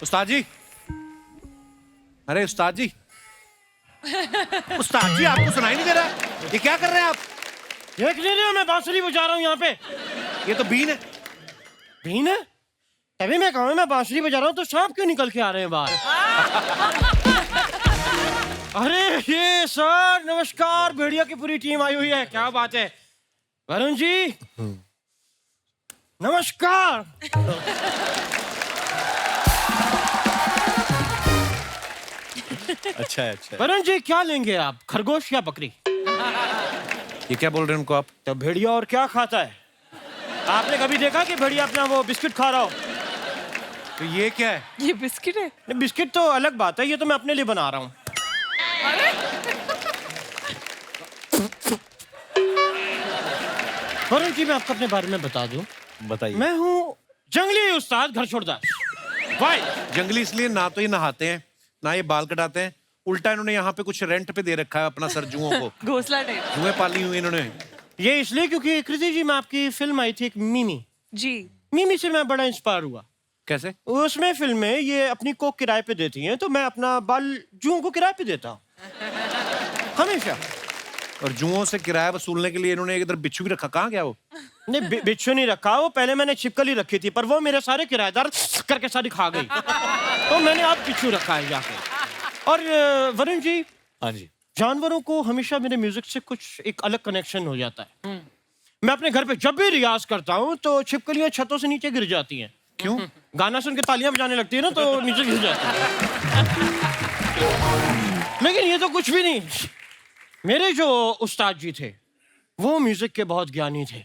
उस्ताद जी, अरे उस्ताद जी, उस्ताद जी आपको सुनाई नहीं दे रहा? ये क्या कर रहे हैं आप? देख नहीं रहे हो मैं बांसुरी बजा रहा हूँ यहाँ पे? ये तो बीन है। बीन है? तभी मैं कहूँ मैं बांसुरी बजा रहा हूँ तो सांप क्यों निकल के आ रहे हैं बाहर? अरे ये सर नमस्कार, भेड़िया की पूरी टीम आई हुई है, क्या बात है। वरुण जी नमस्कार। अच्छा है। वरुण जी क्या लेंगे आप, खरगोश या बकरी? ये क्या बोल रहे हैं उनको आप? तो भेड़िया और क्या खाता है? आपने कभी देखा कि भेड़िया अपना वो बिस्किट खा रहा हो? तो ये क्या है? ये बिस्किट है। नहीं, बिस्किट तो अलग बात है, ये तो मैं अपने लिए बना रहा हूँ। वरुण जी मैं आपको अपने बारे में बता दूं, बताइए। मैं हूँ जंगली उस्ताद घर छोड़दार। भाई जंगली इसलिए ना तो ये नहाते हैं ना ये बाल कटाते हैं, उल्टा इन्होंने यहाँ पे कुछ रेंट पे दे रखा है अपना सर जुओं को। घोंसला टाइप। जुएं पाली हुई इन्होंने। ये इसलिए क्योंकि कृति जी में आपकी फिल्म आई थी एक मिमी जी, मिमी से मैं बड़ा इंस्पायर हुआ। कैसे? उसमें फिल्म में ये अपनी कोक किराए पे देती हैं तो मैं अपना बाल जुओं को किराए पे देता हूँ हमेशा। और जुओं से किराया वसूलने के लिए इन्होंने इधर बिच्छू भी रखा। कहाँ गया वो? नहीं बिच्छू नहीं रखा, वो पहले मैंने छिपकली रखी थी पर वो मेरे सारे किराएदार करके सारी खा गई तो मैंने अब बिच्छू रखा है जाके। और वरुण जी, हाँ जी, जानवरों को हमेशा मेरे म्यूजिक से कुछ एक अलग कनेक्शन हो जाता है। मैं अपने घर पे जब भी रियाज करता हूँ तो छिपकलियां छतों से नीचे गिर जाती हैं। क्यों? गाना सुन के तालियां बजाने लगती है ना तो नीचे गिर जाती है। लेकिन ये तो कुछ भी नहीं, मेरे जो उस्ताद जी थे वो म्यूजिक के बहुत ज्ञानी थे।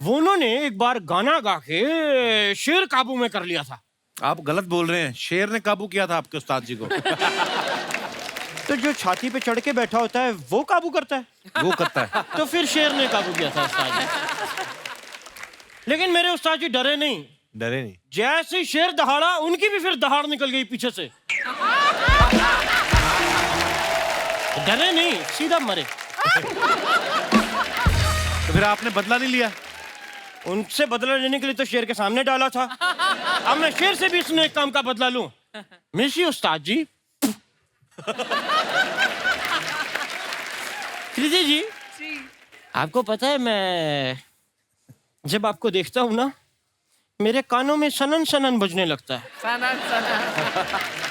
वो उन्होंने एक बार गाना गा के शेर काबू में कर लिया था। आप गलत बोल रहे हैं, शेर ने काबू किया था आपके उस्ताद जी को। तो जो छाती पे चढ़ के बैठा होता है वो काबू करता है, वो करता है। तो फिर शेर ने काबू किया था उस्ताद जी। लेकिन मेरे उस्ताद जी डरे नहीं। जैसे ही शेर दहाड़ा उनकी भी फिर दहाड़ निकल गई पीछे से। डरे नहीं, सीधा मरे। तो फिर आपने बदला नहीं लिया? उनसे बदला लेने के लिए तो शेर के सामने डाला था। अब मैं शेर से भी इस नेक काम का बदला लूं। मिसी उस्ताद जी। कृति जी, आपको पता है मैं जब आपको देखता हूं ना मेरे कानों में सनन सनन बजने लगता है। सनन सनन।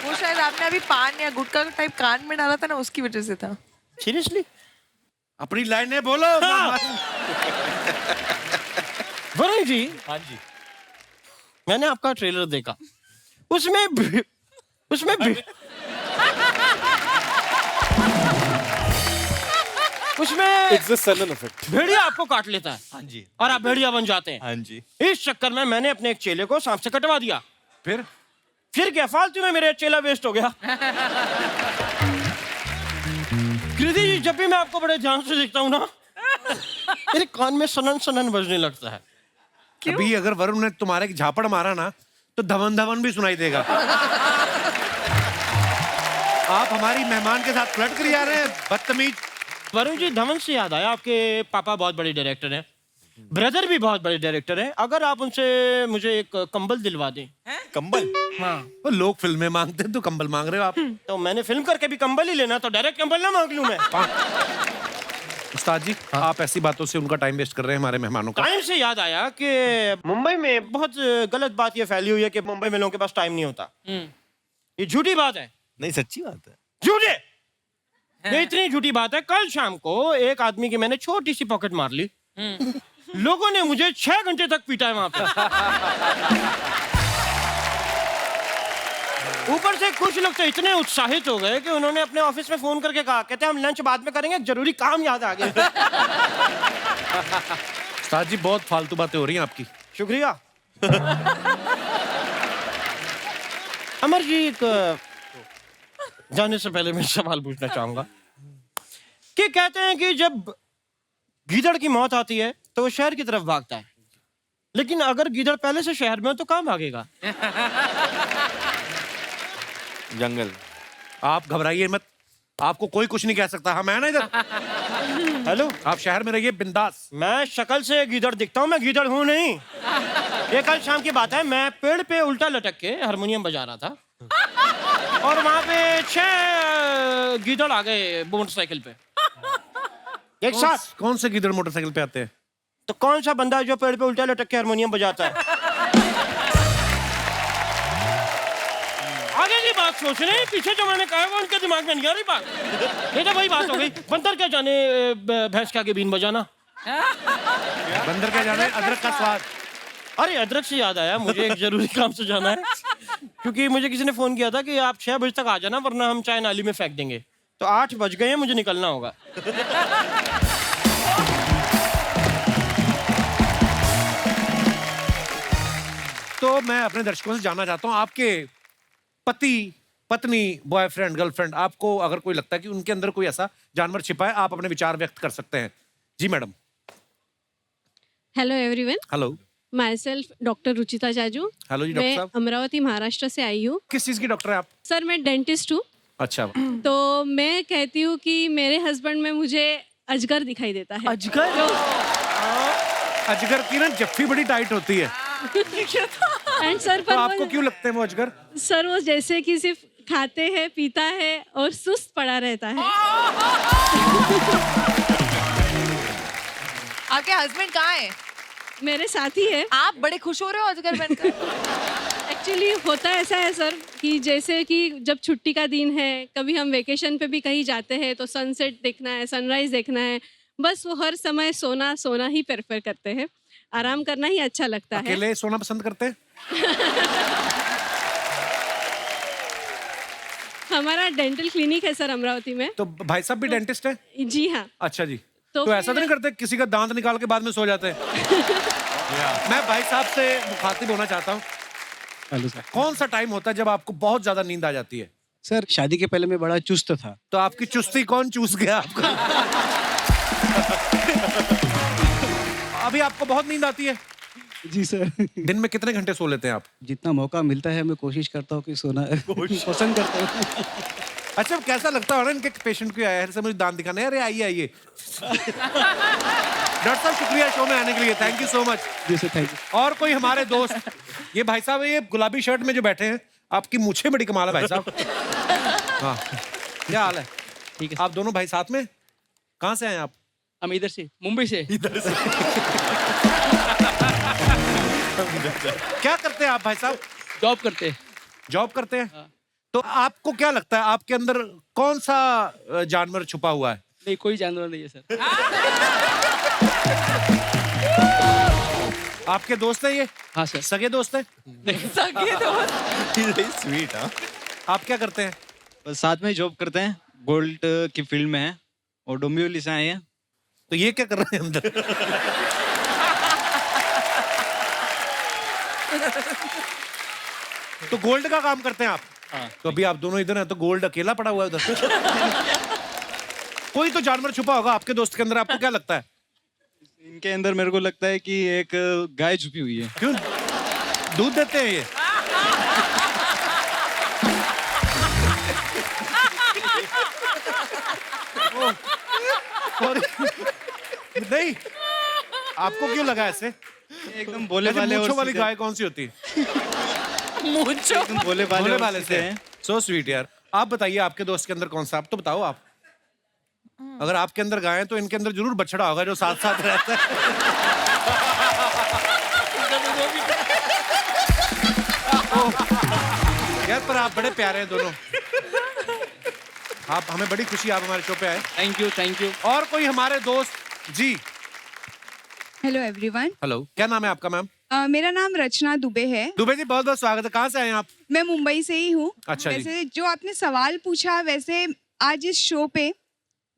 वो शायद आपने अभी पान या गुटखा टाइप कान में डाला था ना, उसकी वजह से था। सीरियसली? अपनी लाइनें बोलो। वरुण जी, हाँ जी, मैंने आपका ट्रेलर देखा, उसमें It's the Sanan effect. भेड़िया आपको काट लेता है। हाँ जी, और आप भेड़िया बन जाते हैं। हाँ जी। इस चक्कर में मैंने अपने एक चेले को सांप से कटवा दिया। फिर क्या फालतू में मेरा चेला वेस्ट हो गया। कृति जी, जब भी मैं आपको बड़े ध्यान से देखता हूँ ना, मेरे कान में सनन सनन बजने लगता है। अभी अगर वरुण ने तुम्हारे की झापड़ मारा ना, तो धवन धवन भी सुनाई देगा। आप हमारी मेहमान के साथ फ्लर्ट कर जा रहे हैं, बदतमीज। वरुण जी, धवन से याद आया, आपके पापा बहुत बड़े डायरेक्टर हैं, ब्रदर भी बहुत बड़े डायरेक्टर हैं। अगर आप उनसे मुझे एक कंबल दिलवा दें। कंबल? हाँ। वो लोग फिल्में मांगते हैं, तो कंबल मांग रहे हो आप। तो मैंने फिल्म करके भी कंबल ही लेना, तो डायरेक्ट कंबल ना मांग लूं मैं। उस्ताद जी, आप ऐसी बातों से उनका टाइम वेस्ट कर रहे हैं हमारे मेहमानों का। टाइम से याद आया कि मुंबई में बहुत गलत बात ये फैली हुई है कि मुंबई में लोगों के पास टाइम नहीं होता। ये झूठी बात है। नहीं, सच्ची बात है। झूठे? ये इतनी झूठी बात है, कल शाम को एक आदमी की मैंने छोटी सी पॉकेट मार ली। लोगों ने मुझे 6 घंटे तक पीटा है वहां पे। ऊपर से कुछ लोग तो इतने उत्साहित हो गए कि उन्होंने अपने ऑफिस में फोन करके कहा, कहते हम लंच बाद में करेंगे, जरूरी काम याद आ गया। उस्ताद जी, बहुत फालतू बातें हो रही हैं आपकी। शुक्रिया। अमर जी, एक जाने से पहले मैं सवाल पूछना चाहूंगा कि कहते हैं कि जब गीदड़ की मौत आती है तो वो शहर की तरफ भागता है, लेकिन अगर गीदड़ पहले से शहर में हो तो कहाँ भागेगा? जंगल। आप घबराइए मत, आपको कोई कुछ नहीं कह सकता। हम है ना इधर। हेलो, आप शहर में रहिए बिंदास। मैं शक्ल से गीदड़ दिखता हूँ, मैं गीदड़ हूँ नहीं। ये कल शाम की बात है, मैं पेड़ पे उल्टा लटक के हारमोनियम बजा रहा था और वहां पे 6 गीदड़ आ गए मोटरसाइकिल पे एक साथ। कौन से गीदड़ मोटरसाइकिल पे आते हैं? तो कौन सा बंदा है जो पेड़ पे उल्टा लटक के हारमोनियम बजाता है? आगे की बात सोच रहे हैं, पीछे जो मैंने कहा वो उनके दिमाग में नहीं आ रही बात। ये तो वही बात हो गई, बंदर क्या जाने भैंस के आगे बीन बजाना। बंदर क्या जाने अदरक का स्वाद। अरे अदरक से याद आया, मुझे एक जरूरी काम से जाना है, क्योंकि मुझे किसी ने फोन किया था कि आप 6 बजे तक आ जाना, वरना हम चाय नाली में फेंक देंगे। तो 8 बज गए हैं, मुझे निकलना होगा। तो मैं अपने दर्शकों से जानना चाहता हूँ, आपके पति, पत्नी, बॉयफ्रेंड, गर्लफ्रेंड, आपको अगर कोई लगता है कि उनके अंदर कोई ऐसा जानवर छिपा है, आप अपने विचार व्यक्त कर सकते हैं। जी madam. Hello everyone. Hello. Myself doctor Ruchita Jaju. Hello जी डॉक्टर मैं साहब। अमरावती महाराष्ट्र से आई हूँ। किस चीज की डॉक्टर है आप? सर मैं डेंटिस्ट हूँ। अच्छा। तो मैं कहती हूँ कि मेरे हस्बैंड में मुझे अजगर दिखाई देता है। अजगर? अजगर की ना जफ्फी बड़ी टाइट होती है। एंड सर तो आपको क्यों लगते हैं वो अजगर? सर वो जैसे कि सिर्फ खाते हैं, पीता है और सुस्त पड़ा रहता है। आपके हस्बैंड कहाँ है? मेरे साथ ही है। आप बड़े खुश हो रहे हो अजगर बनकर। एक्चुअली होता ऐसा है सर कि जैसे कि जब छुट्टी का दिन है, कभी हम वेकेशन पे भी कहीं जाते हैं तो सनसेट देखना है, सनराइज देखना है, बस वो हर समय सोना सोना ही प्रेफर करते हैं, आराम करना ही अच्छा लगता है। अकेले सोना पसंद करते हैं? हमारा डेंटल क्लिनिक है सर अमरावती में। तो भाई साहब भी डेंटिस्ट है? जी हाँ। अच्छा जी। तो तो ऐसा तो नहीं करते किसी का दांत निकाल के बाद में सो जाते हैं? मैं भाई साहब से मुखातिब होना चाहता हूँ। Hello sir. कौन सा टाइम होता है जब आपको बहुत ज्यादा नींद आ जाती है? सर शादी के पहले मैं बड़ा चुस्त था। तो आपकी चुस्ती कौन चूस गया आपको? अभी आपको बहुत नींद आती है? जी सर। दिन में कितने घंटे सो लेते हैं आप? जितना मौका मिलता है मैं कोशिश करता हूँ कि सोना पसंद करता हूँ। अच्छा, कैसा लगता है ना इनके पेशेंट को आया है मुझे दांत दिखाने? अरे आइए आइए। डॉक्टर साहब शुक्रिया शो में आने के लिए, थैंक यू सो मच। जी सर, थैंक यू। और कोई हमारे दोस्त, ये भाई साहब ये गुलाबी शर्ट में जो बैठे हैं, आपकी मूछें बड़ी कमाल है भाई साहब। हाँ, क्या हाल है? ठीक है। आप दोनों भाई साथ में? कहाँ से आए आप? हम इधर से, मुंबई से। इधर से। क्या करते हैं आप भाई साहब? जॉब करते हैं। जॉब करते हैं? तो आपको क्या लगता है आपके अंदर कौन सा जानवर छुपा हुआ है? नहीं, कोई जानवर नहीं है सर। आपके दोस्त हैं ये? हाँ सर। सगे दोस्त हैं? सगे दोस्त। स्वीट। हाँ, आप क्या करते हैं? बस साथ में जॉब करते हैं, गोल्ड की फील्ड में है और डोंबिवली से आए हैं। तो ये क्या कर रहे हैं अंदर? तो गोल्ड का काम करते हैं आप? हाँ। तो अभी आप दोनों इधर हैं तो गोल्ड अकेला पड़ा हुआ है उधर। कोई तो जानवर छुपा होगा आपके दोस्त के अंदर, आपको क्या लगता है? इनके अंदर मेरे को लगता है कि एक गाय छुपी हुई है। क्यों? दूध देते हैं ये? नहीं, आपको क्यों लगा ऐसे? एकदम भोले भाले मूंछों और वाली सीधे। गाय कौन सी होती है? एकदम भोले भाले से हैं। सो स्वीट यार। आप बताइए आपके दोस्त के अंदर कौन सा? आप तो बताओ आप। अगर आपके अंदर गाय है तो इनके अंदर जरूर बछड़ा होगा जो साथ साथ रहता है। यार पर आप बड़े प्यारे हैं दोनों। आप हमें बड़ी खुशी आप हमारे शो पे आए। Thank you, thank you. और कोई हमारे दोस्त जी? Hello everyone. हेलो, क्या नाम है आपका मैम? मेरा नाम रचना दुबे है। दुबे जी बहुत बहुत स्वागत है। कहाँ से आए हैं आप? मैं मुंबई से ही हूँ। अच्छा जी। वैसे जो आपने सवाल पूछा, वैसे आज इस शो पे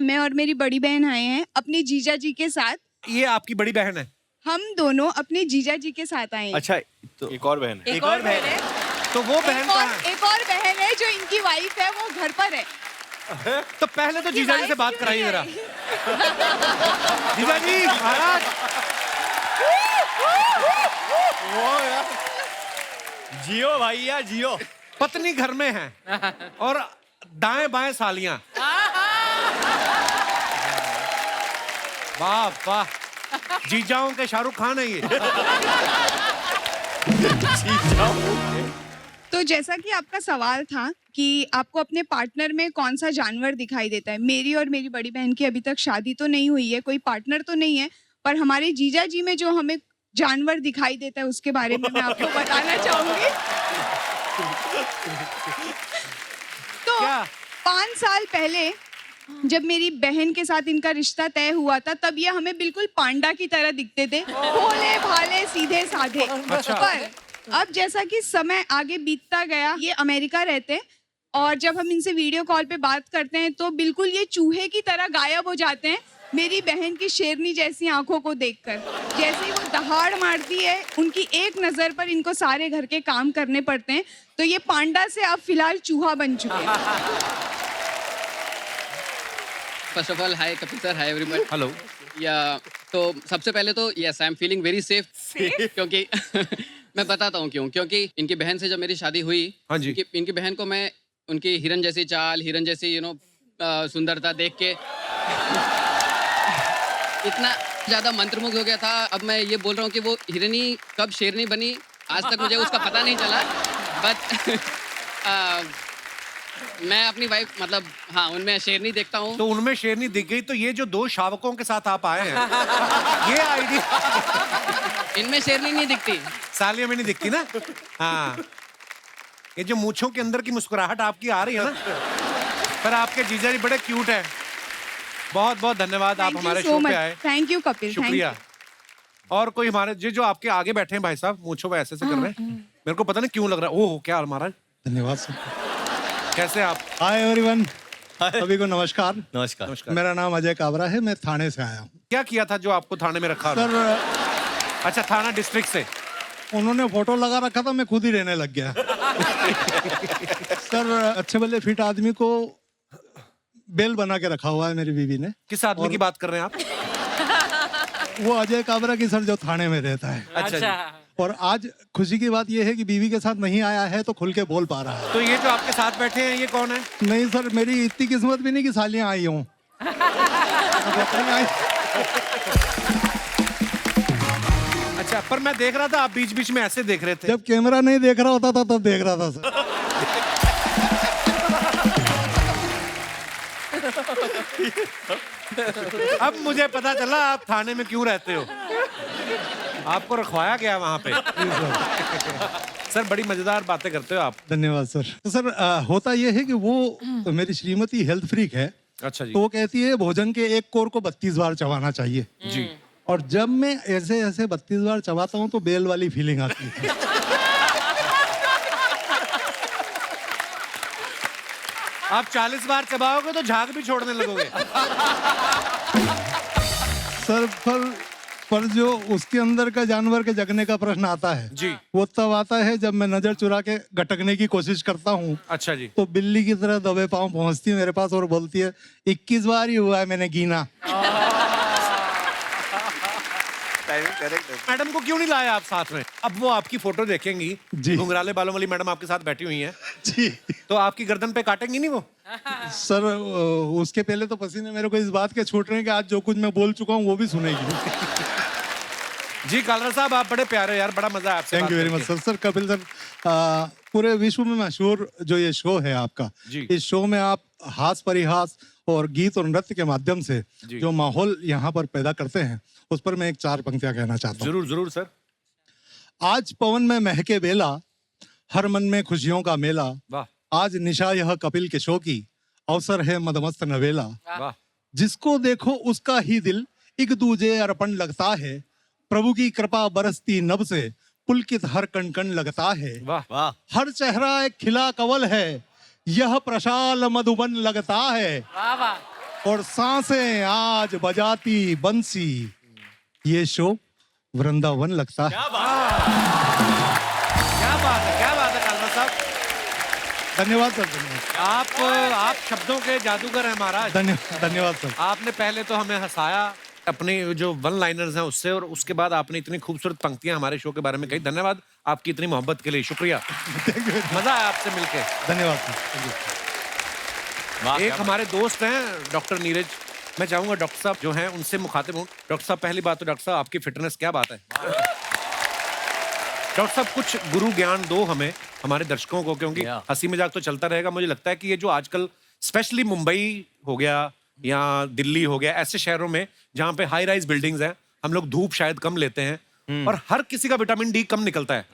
मैं और मेरी बड़ी बहन आए हैं अपने जीजा जी के साथ। ये आपकी बड़ी बहन है? हम दोनों अपने जीजा जी के साथ आए हैं। अच्छा, तो एक और बहन है। एक और बहन है। तो वो बहन कहाँ है? एक और बहन है जो इनकी वाइफ है, वो घर पर है। तो पहले तो जीजा जी से बात कराइए जरा। जीजा जी महाराज। जियो भैया जियो। पत्नी घर में है और दाएं बाएं सालियां। वाह वाह, जीजाओं के शाहरुख खान है ये। तो जैसा कि आपका सवाल था कि आपको अपने पार्टनर में कौन सा जानवर दिखाई देता है, मेरी और मेरी बड़ी बहन की अभी तक शादी तो नहीं हुई है, कोई पार्टनर तो नहीं है, पर हमारे जीजा जी में जो हमें जानवर दिखाई देता है उसके बारे में मैं आपको बताना चाहूंगी। तो 5 साल पहले जब मेरी बहन के साथ इनका रिश्ता तय हुआ था, तब ये हमें बिल्कुल पांडा की तरह दिखते थे, भोले भाले सीधे साधे। अच्छा। पर अब जैसा कि समय आगे बीतता गया, ये अमेरिका रहते हैं और जब हम इनसे वीडियो कॉल पे बात करते हैं तो बिल्कुल ये चूहे की तरह गायब हो जाते हैं मेरी बहन की शेरनी जैसी आंखों को देखकर। जैसे ही वो दहाड़ मारती है, उनकी एक नजर पर इनको सारे घर के काम करने पड़ते हैं, तो ये पांडा से अब फिलहाल चूहा बन चुके हैं। First of all hi Kapil sir, hi everyone. Hello. या तो सबसे पहले तो yes I am feeling very safe क्योंकि मैं बताता हूँ क्यों। क्योंकि इनकी बहन से जब मेरी शादी हुई, हाँ जी। इनकी बहन को मैं उनकी हिरन जैसी चाल, हिरन जैसी सुंदरता देख के इतना ज्यादा मंत्रमुग्ध हो गया था। अब मैं ये बोल रहा हूँ कि वो हिरनी कब शेरनी बनी आज तक मुझे उसका पता नहीं चला, बट मैं अपनी वाइफ मतलब हाँ उनमें शेरनी देखता हूँ। तो उनमें शेरनी दिख गई, तो ये जो 2 शावकों के साथ आप आए हैं, ये आइडिया। इनमें शेरनी नहीं दिखती, सालियों में नहीं दिखती ना। हाँ, ये जो मूंछों के अंदर की मुस्कुराहट आपकी आ रही है ना, पर आपके जीजा जी बड़े क्यूट हैं। बहुत बहुत धन्यवाद, आप हमारे शो पे आए। थैंक यू कपिल, शुक्रिया। और कोई हमारे जो आपके आगे बैठे हैं भाई साहब, मूंछों पे ऐसे कर रहे हैं, मेरे को पता नहीं क्यों लग रहा है। ओह क्या महाराज, धन्यवाद सर। कैसे आप? हाय एवरीवन, सभी को नमस्कार। नमस्कार। नमस्कार। मेरा नाम अजय काबरा है, मैं थाने से आया हूँ। क्या किया था जो आपको थाने में रखा? सर अच्छा, थाना डिस्ट्रिक्ट से उन्होंने फोटो लगा रखा था, मैं खुद ही रहने लग गया। सर अच्छे भले फिट आदमी को बेल बना के रखा हुआ है मेरी बीवी ने। किस आदमी की बात कर रहे हैं आप? वो अजय काबरा की सर, जो थाने में रहता है। अच्छा जी। और आज खुशी की बात यह है कि बीवी के साथ नहीं आया है तो खुल के बोल पा रहा है। तो ये जो आपके साथ बैठे हैं ये कौन है? नहीं सर, मेरी इतनी किस्मत भी नहीं कि सालियां आई हूँ। अच्छा, पर मैं देख रहा था आप बीच बीच में ऐसे देख रहे थे। जब कैमरा नहीं देख रहा होता था तब देख रहा था सर। अब मुझे पता चला आप थाने में क्यों रहते हो। आपको रखवाया गया वहाँ पे। सर बड़ी मजेदार बातें करते हो आप। धन्यवाद सर। तो सर होता ये है कि वो मेरी श्रीमती हेल्थ फ्रीक है। अच्छा जी। तो वो कहती है भोजन के एक कोर को 32 बार चबाना चाहिए जी। और जब मैं ऐसे ऐसे 32 बार चबाता हूँ तो बेल वाली फीलिंग आती है। आप 40 बार चबाओगे तो झाग भी छोड़ने लगोगे। सर पर जो उसके अंदर का जानवर के जगने का प्रश्न आता है जी, वो तब आता है जब मैं नजर चुरा के गटकने की कोशिश करता हूँ। अच्छा जी। तो बिल्ली की तरह दबे पांव पहुंचती है मेरे पास और बोलती है 21 बार ही हुआ है मैंने गिना। मैडम को क्यों नहीं लाया आप साथ में? अब वो आपकी फोटो देखेंगी जी, घुंघराले बालों वाली मैडम आपके साथ बैठी हुई हैं जी, तो आपकी गर्दन पे काटेंगी नहीं वो? सर उसके पहले तो पसीने मेरे को इस बात के छूट रहे हैं कि आज जो कुछ मैं बोल चुका हूँ वो भी सुनेगी। जी कालरा साहब आप बड़े प्यारे यार, बड़ा मजा है आपसे। Thank you very much sir. Sir Kapil sir पूरे विश्व में मशहूर जो ये शो है आपका, इस शो में आप हास परिहास और गीत और नृत्य के माध्यम से जो माहौल यहाँ पर पैदा करते हैं उस पर मैं एक 4 पंक्तियां कहना चाहता हूँ। जरूर जरूर सर। आज पवन में महके बेला, हर मन में खुशियों का मेला। वाह। आज निशा यह कपिल के शो की, अवसर है मदमस्त नवेला। वाह। जिसको देखो उसका ही दिल एक दूजे अर्पण लगता है, प्रभु की कृपा बरसती नभ से पुलकित हर कण कण लगता है। वाह वाह। हर चेहरा एक खिला कवल है, यह प्रशाल मधुबन लगता है। वाह वाह। और सांसें आज बजाती बंसी, ये शो वृंदावन लगता है। क्या बात है, क्या बात है कालरा साहब। धन्यवाद सर। धन्यवाद। आप शब्दों के जादूगर हैं महाराज। धन्यवाद सर। आपने पहले तो हमें हंसाया अपने जो वन लाइनर्स हैं उससे, और उसके बाद आपने इतनी खूबसूरत पंक्तियां हमारे शो के बारे में कही। धन्यवाद आपकी इतनी मोहब्बत के लिए, शुक्रिया। मजा आया आपसे मिलके। धन्यवाद। एक हमारे दोस्त हैं डॉक्टर नीरज, मैं चाहूंगा डॉक्टर साहब जो हैं उनसे मुखातिब हूँ। डॉक्टर साहब पहली बात तो डॉक्टर साहब आपकी फिटनेस क्या बात है। डॉक्टर साहब कुछ गुरु ज्ञान दो हमें, हमारे दर्शकों को, क्योंकि हंसी मजाक तो चलता रहेगा। मुझे लगता है कि ये जो आजकल स्पेशली मुंबई हो गया या दिल्ली हो गया, ऐसे शहरों में जहाँ पे हाई राइज बिल्डिंग्स हैं, हम लोग धूप शायद कम लेते हैं और हर किसी का विटामिन डी कम निकलता है।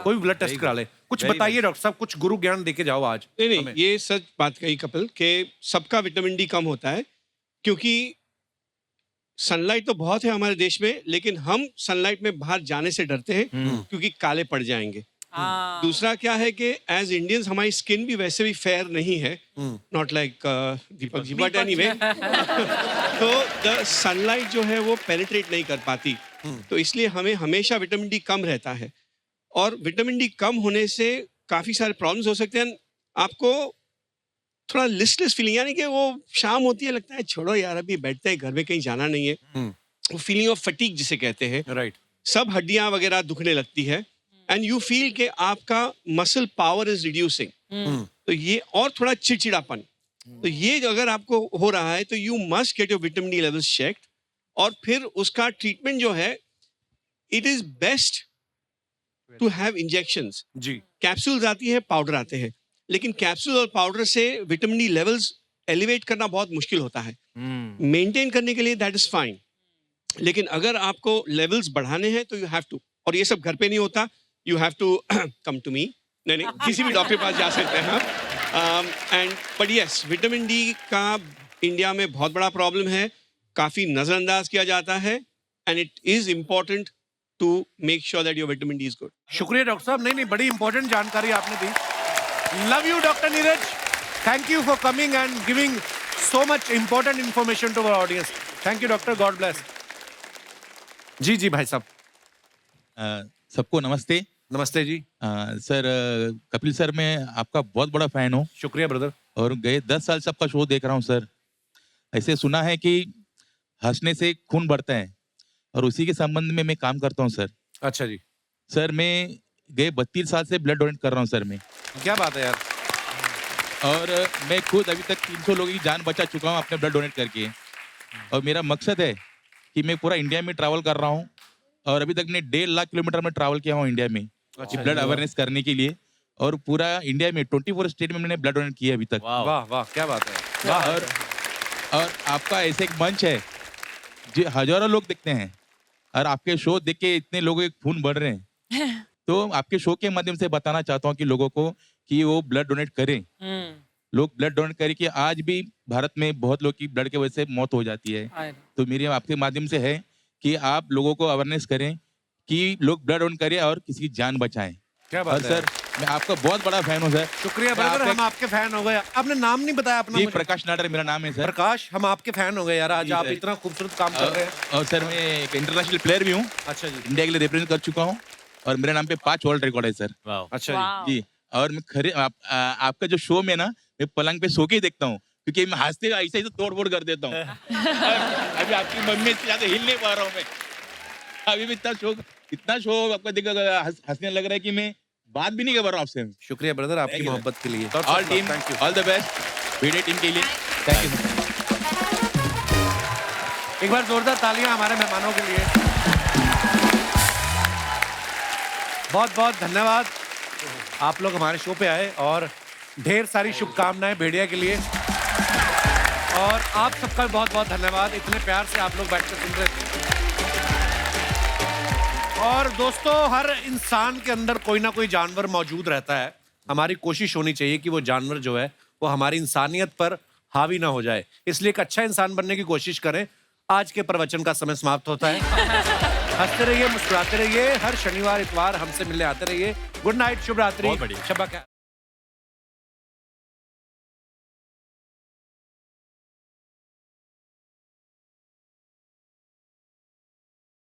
कोई ब्लड टेस्ट करा ले। कुछ बताइए डॉक्टर साहब, कुछ गुरु ज्ञान देके जाओ आज। नहीं, ये सच बात कही कपिल के सबका विटामिन डी कम होता है, क्योंकि सनलाइट तो बहुत है हमारे देश में, लेकिन हम सनलाइट में बाहर जाने से डरते हैं क्योंकि काले पड़ जाएंगे। दूसरा क्या है कि एज इंडियंस हमारी स्किन भी वैसे भी फेयर नहीं है, not like Deepak ji, but anyway तो द सनलाइट जो है वो पेनिट्रेट नहीं कर पाती, तो इसलिए हमें हमेशा विटामिन डी कम रहता है। और विटामिन डी कम होने से काफी सारे प्रॉब्लम्स हो सकते हैं। आपको थोड़ा लिस्टलेस फीलिंग, यानी कि वो शाम होती है लगता है छोड़ो यार अभी बैठते हैं घर में, कहीं जाना नहीं है, वो फीलिंग ऑफ फटीग जिसे कहते हैं। राइट। सब हड्डियां वगैरह दुखने लगती है एंड यू फील कि आपका मसल पावर इज रिड्यूसिंग, तो ये और थोड़ा चिड़चिड़ापन, तो ये अगर आपको हो रहा है तो you must get your vitamin D levels checked. और फिर उसका ट्रीटमेंट जो है, it is best to have injections. जी। कैप्सूल्स आती है, पाउडर आते हैं, लेकिन कैप्सूल और पाउडर से विटामिन डी लेवल्स एलिवेट करना बहुत मुश्किल होता है। मेंटेन करने के लिए दैट इज फाइन, लेकिन अगर आपको लेवल्स बढ़ाने हैं तो यू हैव टू, और ये सब घर पे नहीं होता, you have to come to me. नहीं, किसी भी डॉक्टर के पास जा सकते हैं आप। And but yes, vitamin D का इंडिया में बहुत बड़ा प्रॉब्लम है, काफी नजरअंदाज किया जाता है, and it is important to make sure that your vitamin D is good. शुक्रिया डॉक्टर साहब। नहीं, बड़ी इंपॉर्टेंट जानकारी आपने दी। Love you doctor Neeraj, thank you for coming and giving so much important information to our audience. Thank you doctor, God bless. जी भाई साहब। सबको नमस्ते। नमस्ते जी। सर कपिल सर, मैं आपका बहुत बड़ा फैन हूँ। शुक्रिया ब्रदर। और गए 10 साल से आपका शो देख रहा हूँ सर। ऐसे सुना है कि हंसने से खून बढ़ता है, और उसी के संबंध में मैं काम करता हूँ सर। अच्छा जी। सर मैं गए 32 साल से ब्लड डोनेट कर रहा हूँ सर मैं। क्या बात है यार। और मैं खुद अभी तक 300 लोगों की जान बचा चुका हूँ अपने ब्लड डोनेट करके। और मेरा मकसद है कि मैं पूरा इंडिया में ट्रैवल कर रहा हूँ, और अभी तक मैं 1.5 लाख किलोमीटर में ट्रैवल किया हूँ इंडिया में ब्लड अवेयरनेस करने के लिए, और पूरा इंडिया में 24 स्टेट में मैंने ब्लड डोनेट किया अभी तक। वाह वाह, क्या बात है। और आपका ऐसे एक मंच है जो हजारों लोग देखते हैं, और आपके शो देख के इतने लोगों के खून बढ़ रहे हैं, तो आपके शो के माध्यम से बताना चाहता हूँ कि लोगों को कि वो ब्लड डोनेट करें। लोग ब्लड डोनेट करें कि आज भी भारत में बहुत लोग की ब्लड की वजह से मौत हो जाती है। तो मेरी आपके माध्यम से है कि आप लोगों को अवेयरनेस करें कि लोग ब्लड डोनेट करें और किसी की जान बचाएं। क्या बात और है। सर मैं आपका बहुत बड़ा फैन हूँ सर। शुक्रिया ब्रदर, हम आपके फैन हो गए। आपने नाम नहीं बताया अपना। जी मुझे। प्रकाश नाडर मेरा नाम है सर। प्रकाश, हम आपके फैन हो गए यार, आज जी आप सर। इतना खूबसूरत काम कर रहे हैं। और सर मैं एक इंटरनेशनल प्लेयर भी हूँ। अच्छा जी। इंडिया के लिए रिप्रेजेंट कर चुका हूँ और मेरे नाम पे 5 वर्ल्ड रिकॉर्ड है सर। अच्छा जी। और मैं खरे आपका जो शो में ना मैं पलंग पे सो के ही देखता हूँ, क्योंकि मैं हंसते ऐसे ही तो तोड़ फोड़ कर देता हूँ। अभी आपकी मम्मी से ज्यादा हिल नहीं पा रहा हूँ मैं। अभी भी इतना शो आपका देख हंसने लग रहा है कि मैं बात भी नहीं कर पा रहा हूँ आपसे। शुक्रिया ब्रदर आपकी मोहब्बत के लिए। All team all the best video team के लिए। Thank you. एक बार जोरदार तालियां हमारे मेहमानों के लिए। बहुत बहुत धन्यवाद, आप लोग हमारे शो पे आए और ढेर सारी शुभकामनाएं भेड़िया के लिए। और आप सबका बहुत बहुत धन्यवाद, इतने प्यार से आप लोग बैठकर सुन रहे थे। और दोस्तों, हर इंसान के अंदर कोई ना कोई जानवर मौजूद रहता है। हमारी कोशिश होनी चाहिए कि वो जानवर जो है वो हमारी इंसानियत पर हावी ना हो जाए, इसलिए एक अच्छा इंसान बनने की कोशिश करें। आज के प्रवचन का समय समाप्त होता है। हंसते रहिए, मुस्कुराते रहिए, हर शनिवार इतवार हमसे मिलने आते रहिए। गुड नाइट, शुभ रात्रि, शब्बा खैर।